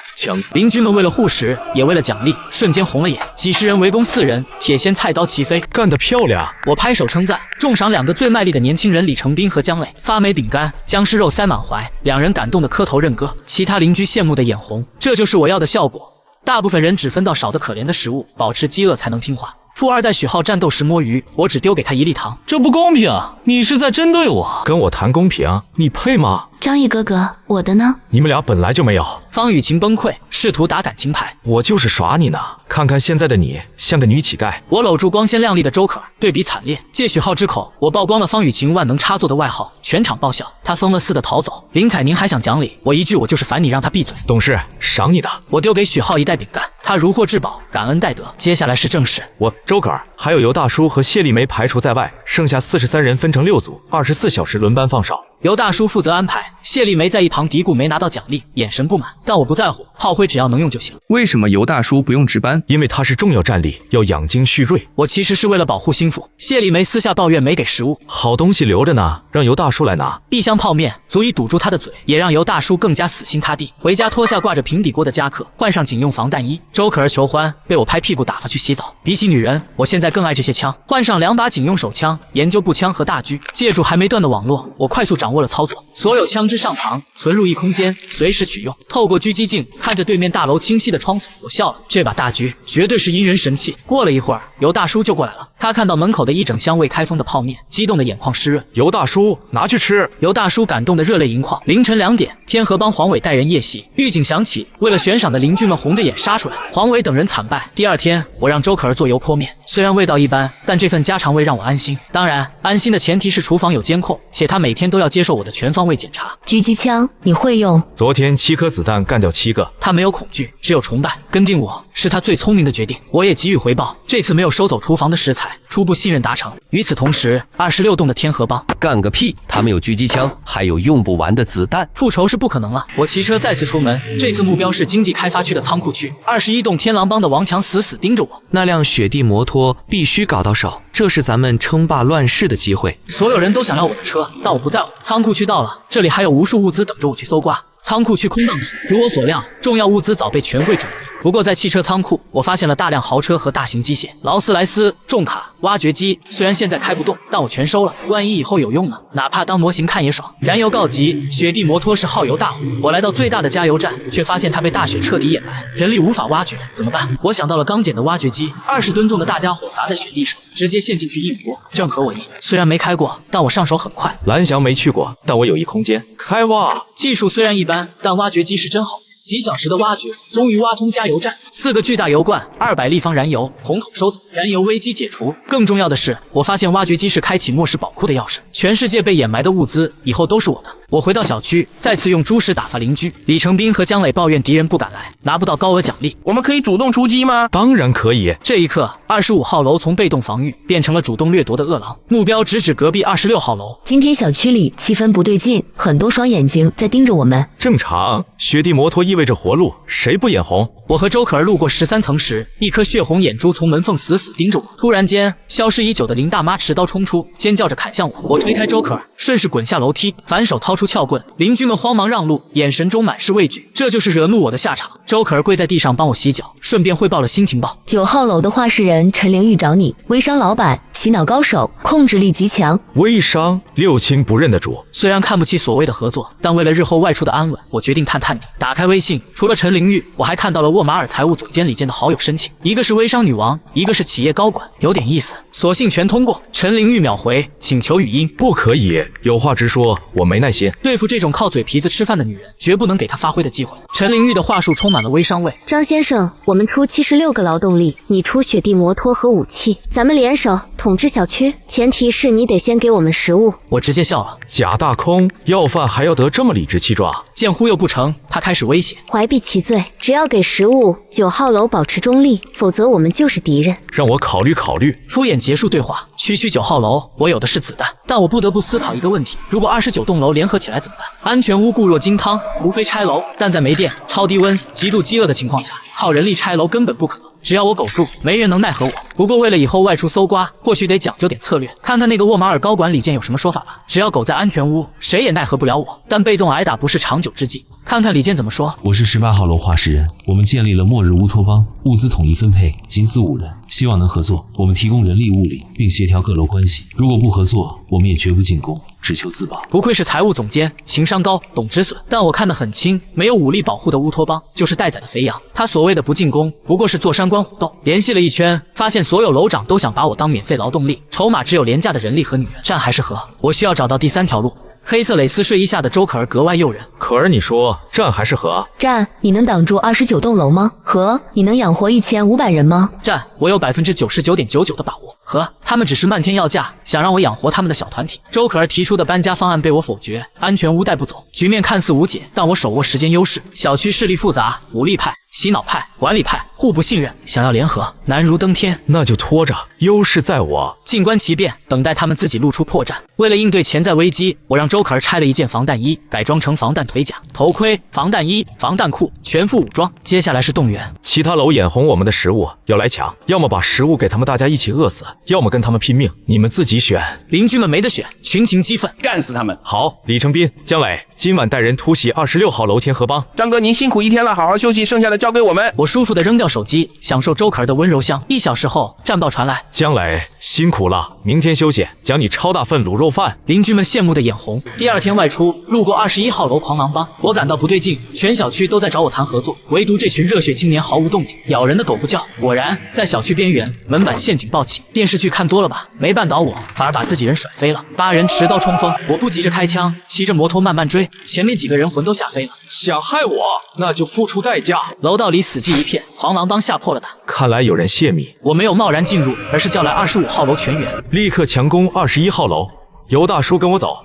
邻居们为了护食，也为了奖励，瞬间红了眼。几十人围攻4人，铁锨菜刀齐飞，干得漂亮！我拍手称赞，重赏2个最卖力的年轻人李成斌和姜磊。发霉饼干、僵尸肉塞满怀，2人感动得磕头认歌，其他邻居羡慕得眼红。这就是我要的效果。大部分人只分到少得可怜的食物，保持饥饿才能听话。富2代许浩战斗时摸鱼，我只丢给他1粒糖，这不公平！你是在针对我？跟我谈公平，你配吗？张毅哥哥，我的呢？你们俩本来就没有。方雨晴崩溃，试图打感情牌。我就是耍你呢，看看现在的你，像个女乞丐。我搂住光鲜亮丽的周可儿，对比惨烈。借许浩之口，我曝光了方雨晴万能插座的外号，全场爆笑。他疯了似的逃走。林采宁还想讲理，我一句我就是烦你，让他闭嘴。懂事，赏你的。我丢给许浩1袋饼干，他如获至宝，感恩戴德。接下来是正事。我周可儿还有尤大叔和谢丽梅排除在外，剩下43人分成6组，24小时轮班放哨。尤大叔负责安排，谢丽梅在一旁嘀咕没拿到奖励，眼神不满，但我不在乎，炮灰只要能用就行。为什么尤大叔不用值班？因为他是重要战力，要养精蓄锐。我其实是为了保护心腹。谢丽梅私下抱怨没给食物，好东西留着呢，让尤大叔来拿。1箱泡面足以堵住他的嘴，也让尤大叔更加死心塌地。回家脱下挂着平底锅的夹克，换上警用防弹衣。周可儿求欢，被我拍屁股打发去洗澡。比起女人，我现在更爱这些枪。换上2把警用手枪，研究步枪和大狙，借助还没断的网络，我快速掌握了操作。所有枪支上膛，存入异空间，随时取用。透过狙击镜看着对面大楼清晰的窗锁，我笑了。这把大狙绝对是阴人神器。过了一会儿，尤大叔就过来了。他看到门口的一整箱未开封的泡面，激动的眼眶湿润。尤大叔，拿去吃！尤大叔感动的热泪盈眶。凌晨2点，天河帮黄伟带人夜袭，预警响起，为了悬赏的邻居们红着眼杀出来。黄伟等人惨败。第2天，我让周可儿做油泼面，虽然味道一般，但这份家常味让我安心。当然，安心的前提是厨房有监控，且他每天都要接受我的全方位检查。狙击枪你会用？昨天7颗子弹干掉7个。他没有恐惧，只有崇拜。跟定我是他最聪明的决定，我也给予回报。这次没有收走厨房的食材，初步信任达成。与此同时，26栋的天河帮干个屁！他们有狙击枪，还有用不完的子弹。复仇是不可能了。我骑车再次出门，这次目标是经济开发区的仓库区。21栋天狼帮的王强死死盯着我。那辆雪地摩托必须搞到手，这是咱们称霸乱世的机会。所有人都想要我的车，但我不在乎。仓库区到了，这里还有无数物资等着我去搜刮。仓库区空荡荡，如我所料，重要物资早被权贵转移。不过在汽车仓库，我发现了大量豪车和大型机械，劳斯莱斯、重卡、挖掘机，虽然现在开不动，但我全收了，万一以后有用呢？哪怕当模型看也爽。燃油告急，雪地摩托是耗油大户。我来到最大的加油站，却发现它被大雪彻底掩埋，人力无法挖掘，怎么办？我想到了刚捡的挖掘机，20吨重的大家伙砸在雪地上，直接陷进去1米多，正合我意。虽然没开过，但我上手很快。蓝翔没去过，但我有一空间开挖。技术虽然一般，但挖掘机是真好。几小时的挖掘，终于挖通加油站。4个巨大油罐，200立方燃油，统统收走，燃油危机解除。更重要的是，我发现挖掘机是开启末世宝库的钥匙，全世界被掩埋的物资以后都是我的。我回到小区，再次用猪食打发邻居。李成斌和江磊抱怨敌人不敢来，拿不到高额奖励。我们可以主动出击吗？当然可以。这一刻，25号楼从被动防御变成了主动掠夺的饿狼，目标直指隔壁26号楼。今天小区里气氛不对劲，很多双眼睛在盯着我们。正常，雪地摩托意味着活路，谁不眼红？我和周可儿路过13层时，一颗血红眼珠从门缝死死盯着我。突然间，消失已久的林大妈持刀冲出，尖叫着砍向我。我推开周可儿，顺势滚下楼梯，反手掏出撬棍。邻居们慌忙让路，眼神中满是畏惧。这就是惹怒我的下场。周可儿跪在地上帮我洗脚，顺便汇报了新情报。9号楼的话事人陈玲玉找你，微商老板，洗脑高手，控制力极强。微商六亲不认的主。虽然看不起所谓的合作，但为了日后外出的安稳，我决定探探底。打开微信，除了陈玲玉，我还看到了沃马尔财务总监李健的好友申请，一个是微商女王，一个是企业高管，有点意思。索性全通过。陈玲玉秒回请求语音，不可以，有话直说，我没耐心。对付这种靠嘴皮子吃饭的女人，绝不能给她发挥的机会。陈玲玉的话术充满了微商味。张先生，我们出76个劳动力，你出雪地摩托和武器，咱们联手统治小区，前提是你得先给我们食物。我直接笑了，假大空，要饭还要得这么理直气壮？见忽悠不成，他开始威胁，怀璧其罪，只要给食物，9号楼保持中立，否则我们就是敌人。让我考虑考虑。敷衍结束对话。区9号楼，我有的是子弹，但我不得不思考一个问题：如果29栋楼联合起来怎么办？安全屋固若金汤，除非拆楼，但在没电、超低温、极度饥饿的情况下，靠人力拆楼根本不可能。只要我苟住，没人能奈何我。不过为了以后外出搜刮，或许得讲究点策略。看看那个沃马尔高管李健有什么说法吧。只要苟在安全屋，谁也奈何不了我。但被动挨打不是长久之计。看看李健怎么说。我是18号楼话事人，我们建立了末日乌托邦，物资统一分配，仅死5人，希望能合作。我们提供人力物力，并协调各楼关系。如果不合作，我们也绝不进攻，只求自保。不愧是财务总监，情商高，懂止损。但我看得很清，没有武力保护的乌托邦就是待宰的肥羊。他所谓的不进攻，不过是坐山观虎斗。联系了一圈，发现所有楼长都想把我当免费劳动力，筹码只有廉价的人力和女人。战还是和？我需要找到第3条路。黑色蕾丝睡衣下的周可儿格外诱人。可儿，你说战还是和？战，你能挡住29栋楼吗？和，你能养活1500人吗？战，我有99.99%的把握。和，他们只是漫天要价，想让我养活他们的小团体。周可儿提出的搬家方案被我否决，安全屋带不走。局面看似无解，但我手握时间优势。小区势力复杂，武力派、洗脑派、管理派互不信任，想要联合难如登天。那就拖着，优势在我，静观其变，等待他们自己露出破绽。为了应对潜在危机，我让周可儿拆了一件防弹衣，改装成防弹腿甲、头盔、防弹衣、防弹裤，全副武装。接下来是动员。其他楼眼红我们的食物，要来抢，要么把食物给他们，大家一起饿死，要么跟他们拼命，你们自己选。邻居们没得选，群情激愤，干死他们！好，李成斌、江磊，今晚带人突袭26号楼天河帮。张哥，您辛苦一天了，好好休息，剩下的交给我们。我舒服地扔掉手机，享受周可儿的温柔香。1小时后，战报传来，江磊辛苦了，明天休息，奖你超大份卤肉饭。邻居们羡慕的眼红。第2天外出，路过21号楼狂狼帮，我感到不对劲，全小区都在找我谈合作，唯独这群热血青年毫无动静，咬人的狗不叫。果然，在小区边缘，门板陷阱爆起。电视剧看多了吧，没绊倒我，反而把自己人甩飞了。8人持刀冲锋，我不急着开枪，骑着摩托慢慢追，前面几个人魂都吓飞了。想害我，那就付出代价。楼道里死寂一片，狂狼帮吓破了胆。看来有人泄密。我没有贸然进入，而是叫来25号楼全员，立刻强攻21号楼。尤大叔跟我走，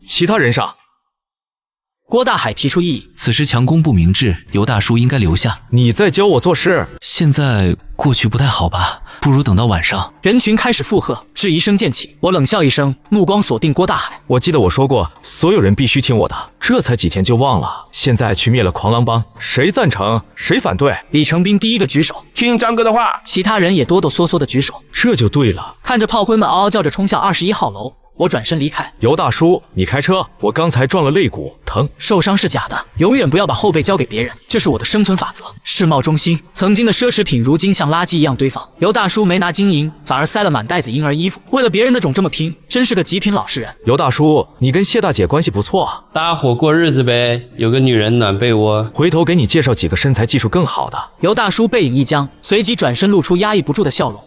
其他人上。郭大海提出异议，此时强攻不明智，尤大叔应该留下。你在教我做事？现在过去不太好吧，不如等到晚上。人群开始附和，质疑声渐起。我冷笑一声，目光锁定郭大海。我记得我说过，所有人必须听我的，这才几天就忘了。现在去灭了狂狼帮，谁赞成谁反对？李成斌第一个举手，听张哥的话。其他人也哆哆嗦嗦的举手，这就对了。看着炮灰们嗷嗷叫着冲向21号楼。我转身离开。尤大叔，你开车，我刚才撞了肋骨，疼。受伤是假的，永远不要把后背交给别人，这是我的生存法则。世贸中心曾经的奢侈品，如今像垃圾一样堆放。尤大叔没拿金银，反而塞了满袋子婴儿衣服，为了别人的种这么拼，真是个极品老实人。尤大叔，你跟谢大姐关系不错，搭伙过日子呗，有个女人暖被窝。回头给你介绍几个身材技术更好的。尤大叔背影一僵，随即转身露出压抑不住的笑容。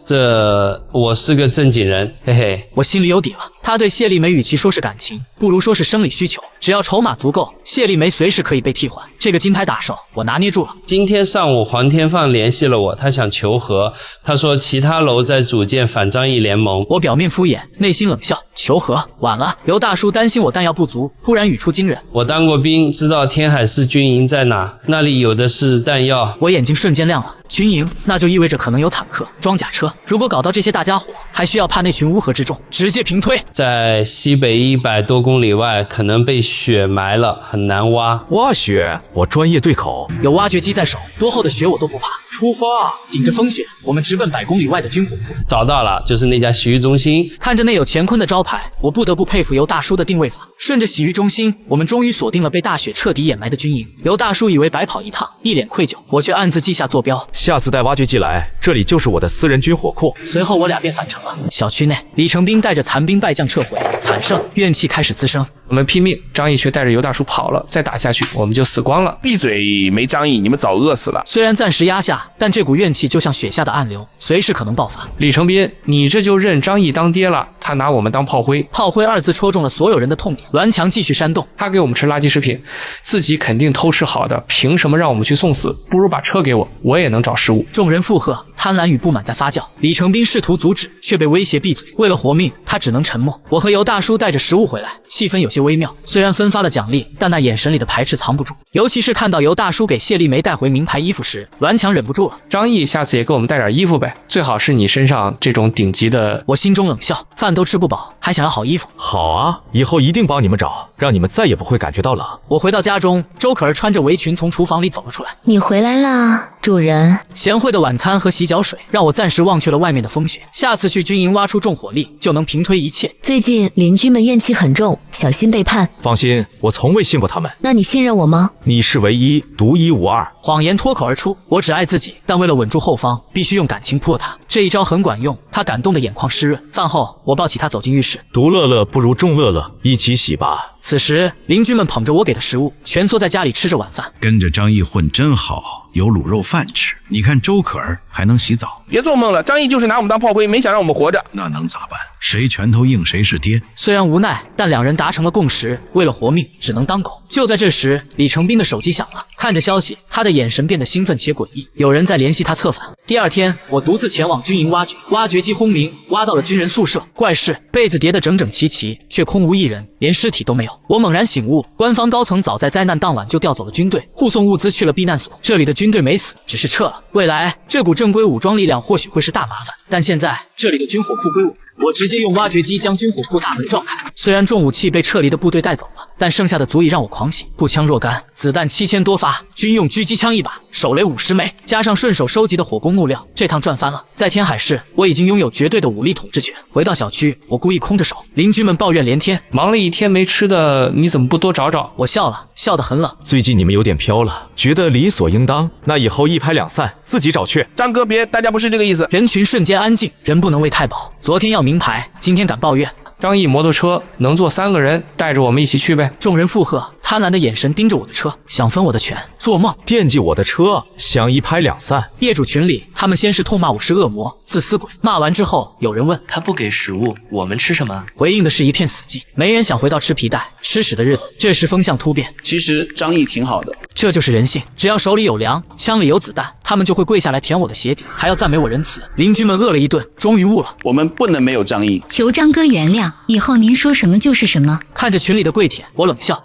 我是个正经人，嘿嘿。我心里有底了，他对谢丽梅与其说是感情，不如说是生理需求。只要筹码足够，谢丽梅随时可以被替换，这个金牌打手我拿捏住了。今天上午黄天放联系了我，他想求和，他说其他楼在组建反张毅联盟。我表面敷衍，内心冷笑，求和晚了。刘大叔担心我弹药不足，突然语出惊人：我当过兵，知道天海市军营在哪，那里有的是弹药。我眼睛瞬间亮了。军营，那就意味着可能有坦克、装甲车。如果搞到这些大家伙，还需要怕那群乌合之众，直接平推。在西北100多公里外，可能被雪埋了，很难挖。挖雪，我专业对口，有挖掘机在手，多厚的雪我都不怕。出发！顶着风雪，我们直奔100公里外的军火库。找到了，就是那家洗浴中心。看着那有乾坤的招牌，我不得不佩服尤大叔的定位法。顺着洗浴中心，我们终于锁定了被大雪彻底掩埋的军营。尤大叔以为白跑一趟，一脸愧疚，我却暗自记下坐标。下次带挖掘机来，这里就是我的私人军火库。随后我俩便返程了。小区内，李成斌带着残兵败将撤回，惨胜，怨气开始滋生。我们拼命，张毅却带着尤大叔跑了，再打下去我们就死光了。闭嘴，没张毅，你们早饿死了。虽然暂时压下，但这股怨气就像雪下的暗流，随时可能爆发。李成斌，你这就认张毅当爹了？他拿我们当炮灰。炮灰二字戳中了所有人的痛点。栾强继续煽动，他给我们吃垃圾食品，自己肯定偷吃好的，凭什么让我们去送死？不如把车给我，我也能找食物。众人附和，贪婪与不满在发酵。李成斌试图阻止，却被威胁闭嘴。为了活命，他只能沉默。我和尤大叔带着食物回来，气氛有些微妙。虽然分发了奖励，但那眼神里的排斥藏不住。尤其是看到尤大叔给谢丽梅带回名牌衣服时，栾强忍不住了。张毅，下次也给我们带点衣服呗，最好是你身上这种顶级的。我心中冷笑，饭都吃不饱，还想要好衣服？好啊，以后一定帮你们找，让你们再也不会感觉到冷。我回到家中，周可儿穿着围裙从厨房里走了出来。你回来啦，主人。贤惠的晚餐和洗脚水让我暂时忘却了外面的风雪。下次去军营挖出重火力，就能平推一切。最近邻居们怨气很重，小心背叛。放心，我从未信过他们。那你信任我吗？你是唯一，独一无二。谎言脱口而出，我只爱自己，但为了稳住后方，必须用感情扑他。这一招很管用，他感动的眼眶湿润。饭后，我抱起他走进浴室。独乐乐不如众乐乐，一起洗吧。此时，邻居们捧着我给的食物，蜷缩在家里吃着晚饭。跟着张毅混真好，有卤肉饭吃。你看周可儿还能洗澡。别做梦了，张毅就是拿我们当炮灰，没想让我们活着。那能咋办？谁拳头硬谁是爹。虽然无奈，但两人达成了共识，为了活命，只能当狗。就在这时，李成斌的手机响了，看着消息，他的眼神变得兴奋且诡异，有人在联系他策反。第二天，我独自前往军营挖掘，挖掘机轰鸣，挖到了军人宿舍。怪事，被子叠得整整齐齐，却空无一人，连尸体都没有。我猛然醒悟，官方高层早在灾难当晚就调走了军队，护送物资去了避难所。这里的军队没死，只是撤了。未来这股正规武装力量或许会是大麻烦，但现在这里的军火库归我。我直接用挖掘机将军火库大门撞开。虽然重武器被撤离的部队带走了，但剩下的足以让我狂喜。步枪若干，子弹7000多发，军用狙击枪1把，手雷50枚，加上顺手收集的火攻木料，这趟赚翻了。在天海市，我已经拥有绝对的武力统治权。回到小区，我故意空着手，邻居们抱怨连天。忙了一天没吃的，你怎么不多找找？我笑了，笑得很冷。最近你们有点飘了，觉得理所应当，那以后一拍两散，自己找去。张哥别，大家不是这个意思。人群瞬间安静，人不能喂太饱。昨天要名牌，今天敢抱怨。张毅摩托车能坐3个人，带着我们一起去呗。众人附和，贪婪的眼神盯着我的车，想分我的权。做梦！惦记我的车，想一拍两散。业主群里，他们先是痛骂我是恶魔、自私鬼，骂完之后，有人问他不给食物，我们吃什么？回应的是一片死寂，没人想回到吃皮带、吃屎的日子。这时风向突变，其实张毅挺好的，这就是人性。只要手里有粮，枪里有子弹，他们就会跪下来舔我的鞋底，还要赞美我仁慈。邻居们饿了一顿，终于悟了，我们不能没有张毅。求张哥原谅，以后您说什么就是什么。看着群里的跪舔，我冷笑。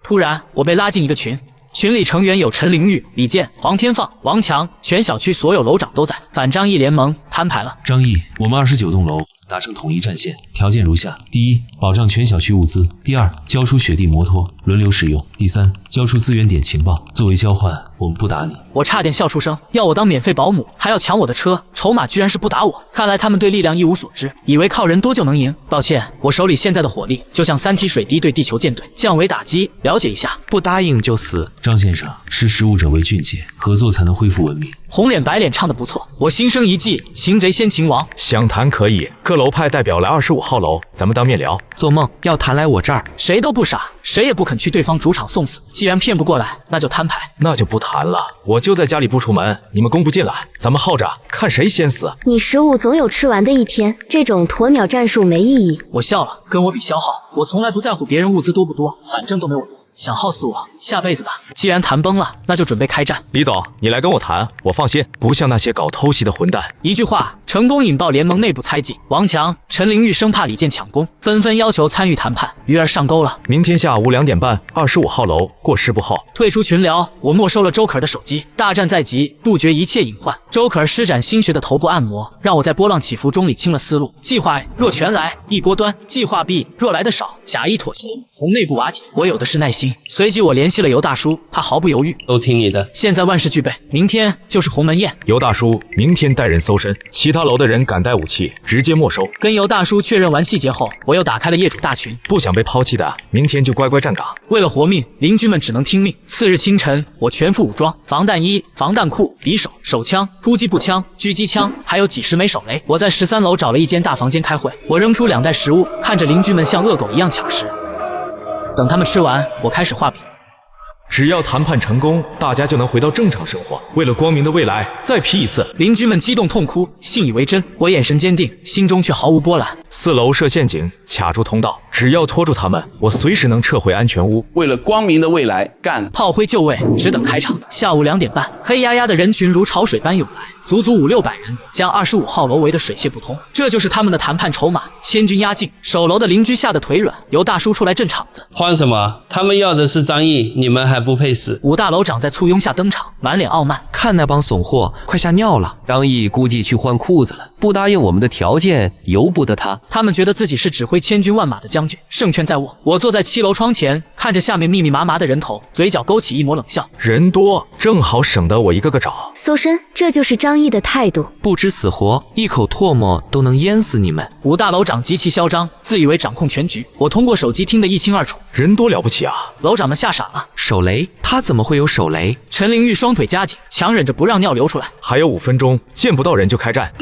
突然，我被拉进一个群，群里成员有陈玲玉、李健、黄天放、王强，全小区所有楼长都在。反张毅联盟摊牌了。张毅，我们29栋楼达成统一战线，条件如下：第一，保障全小区物资；第二，交出雪地摩托轮流使用；第三，交出资源点情报。作为交换，我们不打你。我差点笑出声，要我当免费保姆，还要抢我的车，筹码居然是不打我。看来他们对力量一无所知，以为靠人多就能赢。抱歉，我手里现在的火力就像3体水滴对地球舰队，降维打击，了解一下。不答应就死。张先生，识时务者为俊杰，合作才能恢复文明。红脸白脸唱得不错，我心生一计，擒贼先擒王。想谈可以，各楼派代表来25号楼，咱们当面聊。做梦，要谈来我这儿。谁都不傻，谁也不肯去对方主场送死。既然骗不过来，那就摊牌。那就不谈了，我就在家里不出门，你们攻不进来，咱们耗着，看谁先死。你食物总有吃完的一天，这种鸵鸟战术没意义。我笑了，跟我比消耗，我从来不在乎别人物资多不多，反正都没我多。想耗死我，下辈子吧。既然谈崩了，那就准备开战。李总，你来跟我谈，我放心，不像那些搞偷袭的混蛋。一句话，成功引爆联盟内部猜忌。王强、陈灵玉生怕李健抢功，纷纷要求参与谈判。鱼儿上钩了。明天下午2点半，25号楼过10步后退出群聊。我没收了周可儿的手机。大战在即，杜绝一切隐患。周可儿施展新学的头部按摩，让我在波浪起伏中理清了思路。计划 A 若全来，一锅端；计划 B 若来的少，假意妥协，从内部瓦解。我有的是耐心。随即我联系了尤大叔，他毫不犹豫，都听你的。现在万事俱备，明天就是鸿门宴。尤大叔，明天带人搜身，其他楼的人敢带武器，直接没收。跟尤大叔确认完细节后，我又打开了业主大群。不想被抛弃的，明天就乖乖站岗。为了活命，邻居们只能听命。次日清晨，我全副武装，防弹衣、防弹裤、匕首、手枪、突击步枪、狙击枪，还有几十枚手雷。我在13楼找了一间大房间开会。我扔出2袋食物，看着邻居们像恶狗一样抢食。等他们吃完，我开始画饼。只要谈判成功，大家就能回到正常生活。为了光明的未来，再批一次！邻居们激动痛哭，信以为真。我眼神坚定，心中却毫无波澜。4楼设陷阱，卡住通道，只要拖住他们，我随时能撤回安全屋。为了光明的未来，干！炮灰就位，只等开场。下午2点半，黑压压的人群如潮水般涌来，足足500-600人，将25号楼围得水泄不通。这就是他们的谈判筹码，千军压境。首楼的邻居吓得腿软，由大叔出来镇场子。慌什么？他们要的是张毅，你们还不配死。武大楼长在簇拥下登场，满脸傲慢。看那帮怂货，快吓尿了。张毅估计去换裤子了，不答应我们的条件，由不得他。他们觉得自己是指挥千军万马的将军，胜券在握。我坐在7楼窗前，看着下面密密麻麻的人头，嘴角勾起一抹冷笑。人多，正好省得我一个个找。搜身，这就是张毅的态度。不知死活，一口唾沫都能淹死你们。武大楼长极其嚣张，自以为掌控全局。我通过手机听得一清二楚。人多了不起啊！楼长们吓傻了。手雷？他怎么会有手雷？陈灵玉双腿夹紧，强忍着不让尿流出来。还有5分钟，见不到人就开战。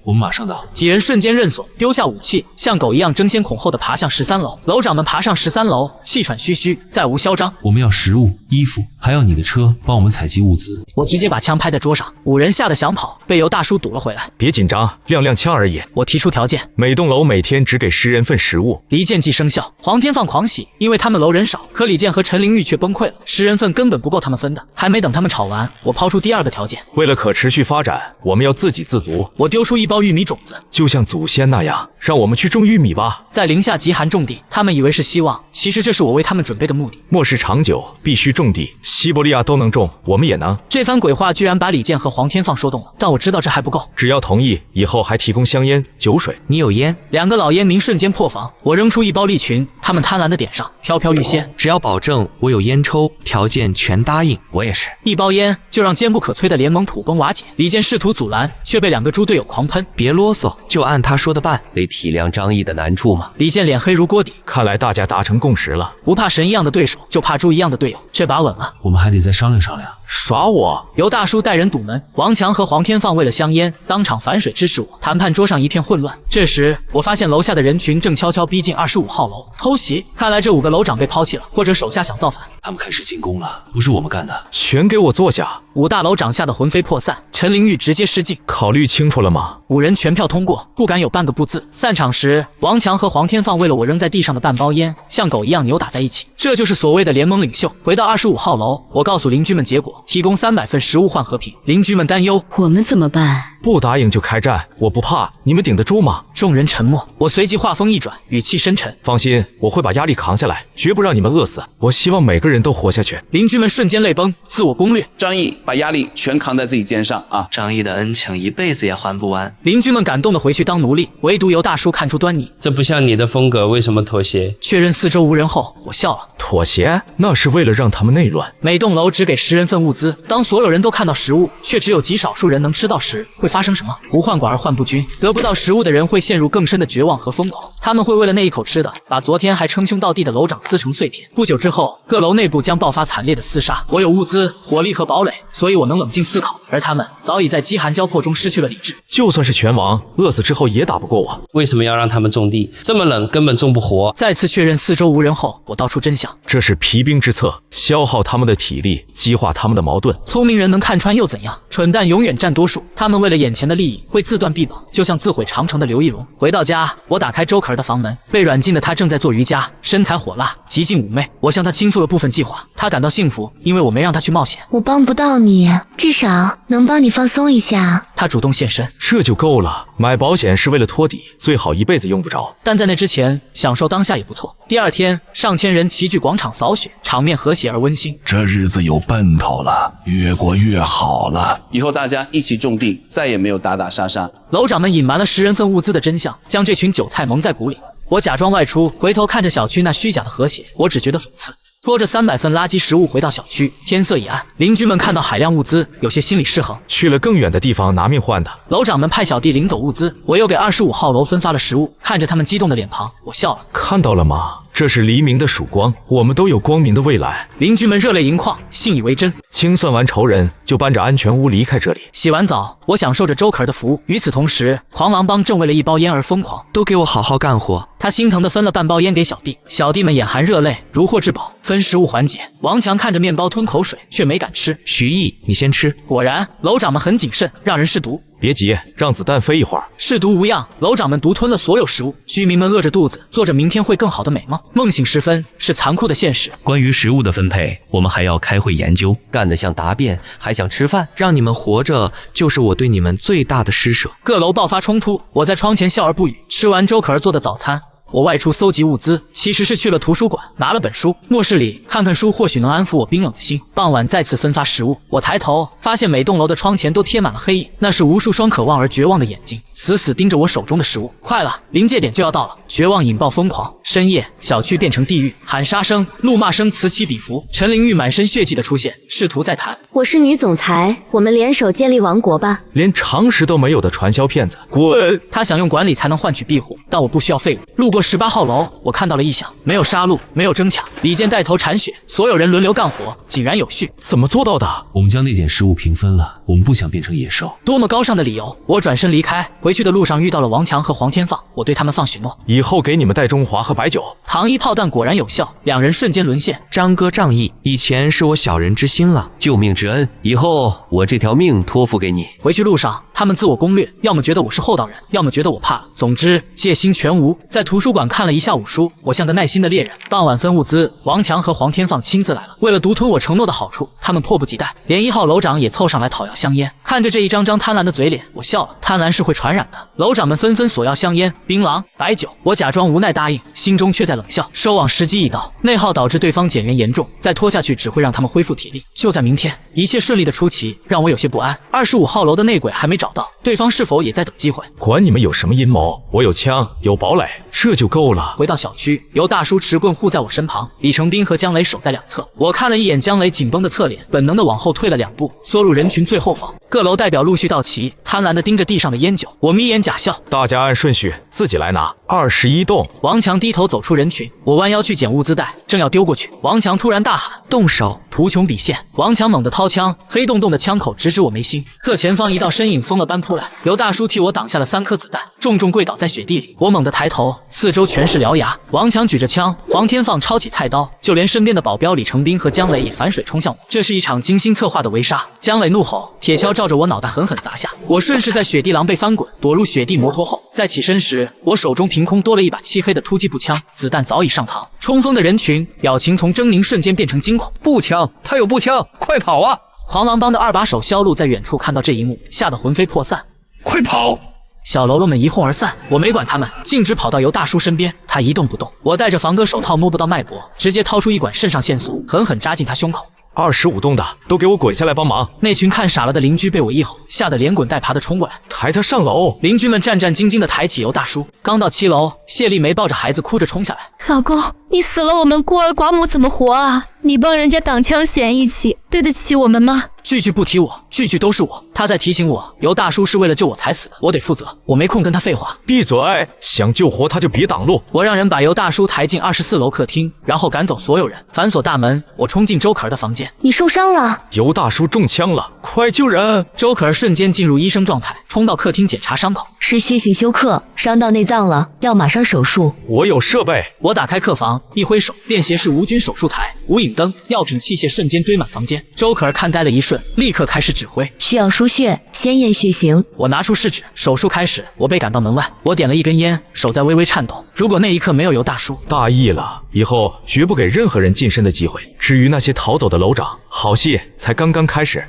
我们马上到。几人瞬间认锁，丢下武器，像狗一样争先恐后地爬向13楼。楼长们爬上13楼，气喘吁吁，再无嚣张。我们要食物、衣服，还要你的车帮我们采集物资。我直接把枪拍在桌上，5人吓得想跑，被尤大叔堵了回来。别紧张，亮亮枪而已。我提出条件，每栋楼每天只给10人份食物。离间计生效。黄天放狂喜，因为他们楼人少，可李健和陈灵玉却崩溃了，10人份根本不够他们分的。还没等他们吵完，我抛出第2个条件：为了可持续发展，我们要自给自足。我丢出1包玉米种子，就像祖先那样，让我们去种玉米吧。在零下极寒种地，他们以为是希望，其实这是我为他们准备的目的。末世长久，必须种地，西伯利亚都能种，我们也能。这番鬼话居然把李健和黄天放说动了，但我知道这还不够。只要同意，以后还提供香烟、酒水。你有烟？2个老烟民瞬间破防。我扔出1包利群，他们贪婪的点上，飘飘欲仙。只要保证我有烟抽，条件全答应。我也是。1包烟就让坚不可摧的联盟土崩瓦解。李健试图阻拦，却被2个猪队友狂喷。别啰嗦，就按他说的办。得体谅张毅的难处嘛。李健脸黑如锅底。看来大家达成共识了，不怕神一样的对手，就怕猪一样的队友。这把稳了。我们还得再商量商量。耍我！尤大叔带人堵门，王强和黄天放为了香烟，当场反水支持我。谈判桌上一片混乱。这时，我发现楼下的人群正悄悄逼近25号楼，偷袭。看来这5个楼长被抛弃了，或者手下想造反。他们开始进攻了，不是我们干的。全给我坐下！武大楼长吓得魂飞魄散，陈灵玉直接失禁。考虑清楚了吗？5人全票通过，不敢有半个不字。散场时，王强和黄天放为了我扔在地上的半包烟，像狗一样扭打在一起。这就是所谓的联盟领袖。回到25号楼，我告诉邻居们结果，提供300份食物换和平。邻居们担忧，我们怎么办？不答应就开战，我不怕，你们顶得住吗？众人沉默。我随即话锋一转，语气深沉：放心，我会把压力扛下来，绝不让你们饿死。我希望每个人都活下去。邻居们瞬间泪崩，自我攻略。张毅把压力全扛在自己肩上啊！张毅的恩情一辈子也还不完。邻居们感动的回去当奴隶，唯独尤大叔看出端倪。这不像你的风格，为什么妥协？确认4周无人后，我笑了。妥协？那是为了让他们内乱。每栋楼只给10人份物资，当所有人都看到食物，却只有极少数人能吃到时，会发生什么？不患寡而患不均，得不到食物的人会陷入更深的绝望和疯狂。他们会为了那一口吃的，把昨天还称兄道弟的楼长撕成碎片。不久之后，各楼内部将爆发惨烈的厮杀。我有物资、火力和堡垒，所以我能冷静思考，而他们早已在饥寒交迫中失去了理智。就算是拳王，饿死之后也打不过我。为什么要让他们种地？这么冷，根本种不活。再次确认4周无人后，我道出真相。这是疲兵之策，消耗他们的体力，激化他们的矛盾。聪明人能看穿又怎样？蠢蛋永远占多数。他们为了眼前的利益，会自断臂膀，就像自毁长城的刘义荣。回到家，我打开周可儿尔的房门，被软禁的他正在做瑜伽，身材火辣，极尽妩媚。我向他倾诉了部分计划，他感到幸福，因为我没让他去冒险。我帮不到你，至少能帮你放松一下。他主动现身，这就够了。买保险是为了托底，最好一辈子用不着。但在那之前，享受当下也不错。第二天，上千人齐聚广场扫雪，场面和谐而温馨。这日子有奔头了，越过越好了。以后大家一起种地，再也没有打打杀杀。楼长们隐瞒了10人份物资的真相，将这群韭菜蒙在鼓里。我假装外出，回头看着小区那虚假的和谐，我只觉得讽刺。拖着300份垃圾食物回到小区，天色已暗，邻居们看到海量物资，有些心理失衡。去了更远的地方拿命换的。楼长们派小弟领走物资，我又给25号楼分发了食物。看着他们激动的脸庞，我笑了。看到了吗？这是黎明的曙光，我们都有光明的未来。邻居们热泪盈眶，信以为真。清算完仇人，就搬着安全屋离开这里。洗完澡，我享受着周可儿的服务。与此同时，狂狼帮正为了1包烟而疯狂。都给我好好干活！他心疼地分了半包烟给小弟，小弟们眼含热泪，如获至宝。分食物环节，王强看着面包吞口水，却没敢吃。徐毅，你先吃。果然，楼长们很谨慎，让人试毒。别急，让子弹飞一会儿。试毒无恙，楼长们独吞了所有食物。居民们饿着肚子，做着明天会更好的美梦。梦醒时分，是残酷的现实。关于食物的分配，我们还要开会研究。干得像答辩，还想吃饭？让你们活着，就是我对你们最大的施舍。各楼爆发冲突，我在窗前笑而不语。吃完周可儿做的早餐，我外出搜集物资，其实是去了图书馆，拿了本书。末世里看看书，或许能安抚我冰冷的心。傍晚再次分发食物，我抬头发现每栋楼的窗前都贴满了黑影，那是无数双渴望而绝望的眼睛，死死盯着我手中的食物。快了，临界点就要到了，绝望引爆疯狂。深夜，小区变成地狱，喊杀声、怒骂声此起彼伏。陈灵玉满身血迹的出现，试图再谈。我是女总裁，我们联手建立王国吧。连常识都没有的传销骗子，滚！他想用管理才能换取庇护，但我不需要废物。路过18号楼，我看到了异象，没有杀戮，没有争抢，李健带头铲雪，所有人轮流干活，井然有序。怎么做到的？我们将那点食物平分了，我们不想变成野兽。多么高尚的理由！我转身离开，回去的路上遇到了王强和黄天放，我对他们放许诺，以后给你们带中华和白酒。糖衣炮弹果然有效，2人瞬间沦陷。张哥仗义，以前是我小人之心了，救命之恩，以后我这条命托付给你。回去路上，他们自我攻略，要么觉得我是厚道人，要么觉得我怕了。总之，戒心全无。在图书馆看了一下午书，我像个耐心的猎人。傍晚分物资，王强和黄天放亲自来了。为了独吞我承诺的好处，他们迫不及待，连1号楼长也凑上来讨要香烟。看着这一张张贪婪的嘴脸，我笑了。贪婪是会传染的。楼长们纷纷索要香烟、槟榔、白酒，我假装无奈答应，心中却在冷笑。收网时机已到，内耗导致对方减员严重，再拖下去只会让他们恢复体力。就在明天，一切顺利的出奇，让我有些不安。25号楼的内鬼还没找到，对方是否也在等机会？管你们有什么阴谋，我有枪，有堡垒，这就够了。回到小区，由大叔持棍护在我身旁，李成斌和江雷守在两侧。我看了一眼江雷紧绷的侧脸，本能的往后退了2步，缩入人群最后方。各楼代表陆续到齐，贪婪的盯着地上的烟酒。我眯眼假笑，大家按顺序自己来拿。21栋。王强低头走出人群，我弯腰去捡物资袋，正要丢过去，王强突然大喊：“动手！”图穷匕现。王强猛地掏枪，黑洞洞的枪口直指我眉心。侧前方一道身影疯了般扑来，刘大叔替我挡下了3颗子弹，重重跪倒在雪地里。我猛地抬头，四周全是獠牙。王强举着枪，黄天放抄起菜刀，就连身边的保镖李成斌和江磊也反水冲向我。这是一场精心策划的围杀。江磊怒吼，铁锹照着我脑袋狠狠砸下，我顺势在雪地狼狈翻滚，躲入雪地摩托后。在起身时，我手中凭空多了一把漆黑的突击步枪，子弹早已上膛。冲锋的人群表情从狰狞瞬间变成惊恐。步枪，他有步枪，快跑啊！狂狼帮的2把手肖路在远处看到这一幕，吓得魂飞魄散。快跑！小喽啰们一哄而散，我没管他们，径直跑到尤大叔身边。他一动不动，我戴着防割手套摸不到脉搏，直接掏出一管肾上腺素，狠狠扎进他胸口。25栋的都给我滚下来帮忙！那群看傻了的邻居被我一吼，吓得连滚带爬的冲过来，抬他上楼。邻居们战战兢兢地抬起尤大叔。刚到7楼，谢丽梅抱着孩子哭着冲下来：“老公，你死了，我们孤儿寡母怎么活啊？你帮人家挡枪险一起，对得起我们吗？”句句不提我，句句都是我。他在提醒我，尤大叔是为了救我才死的，我得负责。我没空跟他废话。闭嘴！想救活他就别挡路。我让人把尤大叔抬进24楼客厅，然后赶走所有人，反锁大门。我冲进周可儿的房间。你受伤了？尤大叔中枪了，快救人！周可儿瞬间进入医生状态，冲到客厅检查伤口。是血醒休克，伤到内脏了，要马上手术。我有设备。我打开客房，一挥手，便携式无菌手术台、无影灯、药品器械瞬间堆满房间。周可儿看呆了一瞬，立刻开始指挥。需要输血，先验血型。我拿出试纸，手术开始。我被赶到门外，我点了一根烟，手在微微颤抖。如果那一刻没有由大叔大意了，以后绝不给任何人近身的机会。至于那些逃走的楼长，好戏才刚刚开始。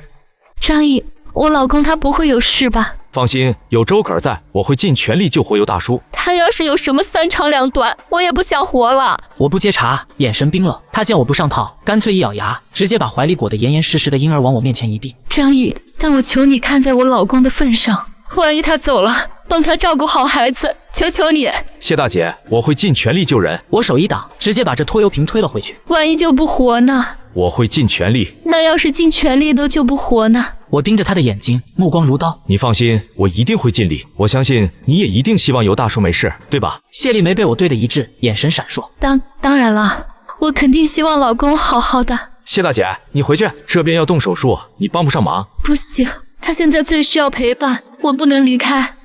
张毅，我老公他不会有事吧？放心，有周可儿在，我会尽全力救活尤大叔。他要是有什么三长两短，我也不想活了。我不接茬，眼神冰冷。他见我不上套，干脆一咬牙，直接把怀里裹得严严实实的婴儿往我面前一递。张毅，但我求你看在我老公的份上，万一他走了，帮他照顾好孩子，求求你。谢大姐，我会尽全力救人。我手一挡，直接把这拖油瓶推了回去。万一救不活呢？我会尽全力。那要是尽全力都救不活呢？我盯着他的眼睛，目光如刀。你放心，我一定会尽力。我相信你也一定希望尤大叔没事，对吧？谢丽梅被我对得一致，眼神闪烁。当然了，我肯定希望老公好好的。谢大姐，你回去，这边要动手术，你帮不上忙。不行，他现在最需要陪伴，我不能离开。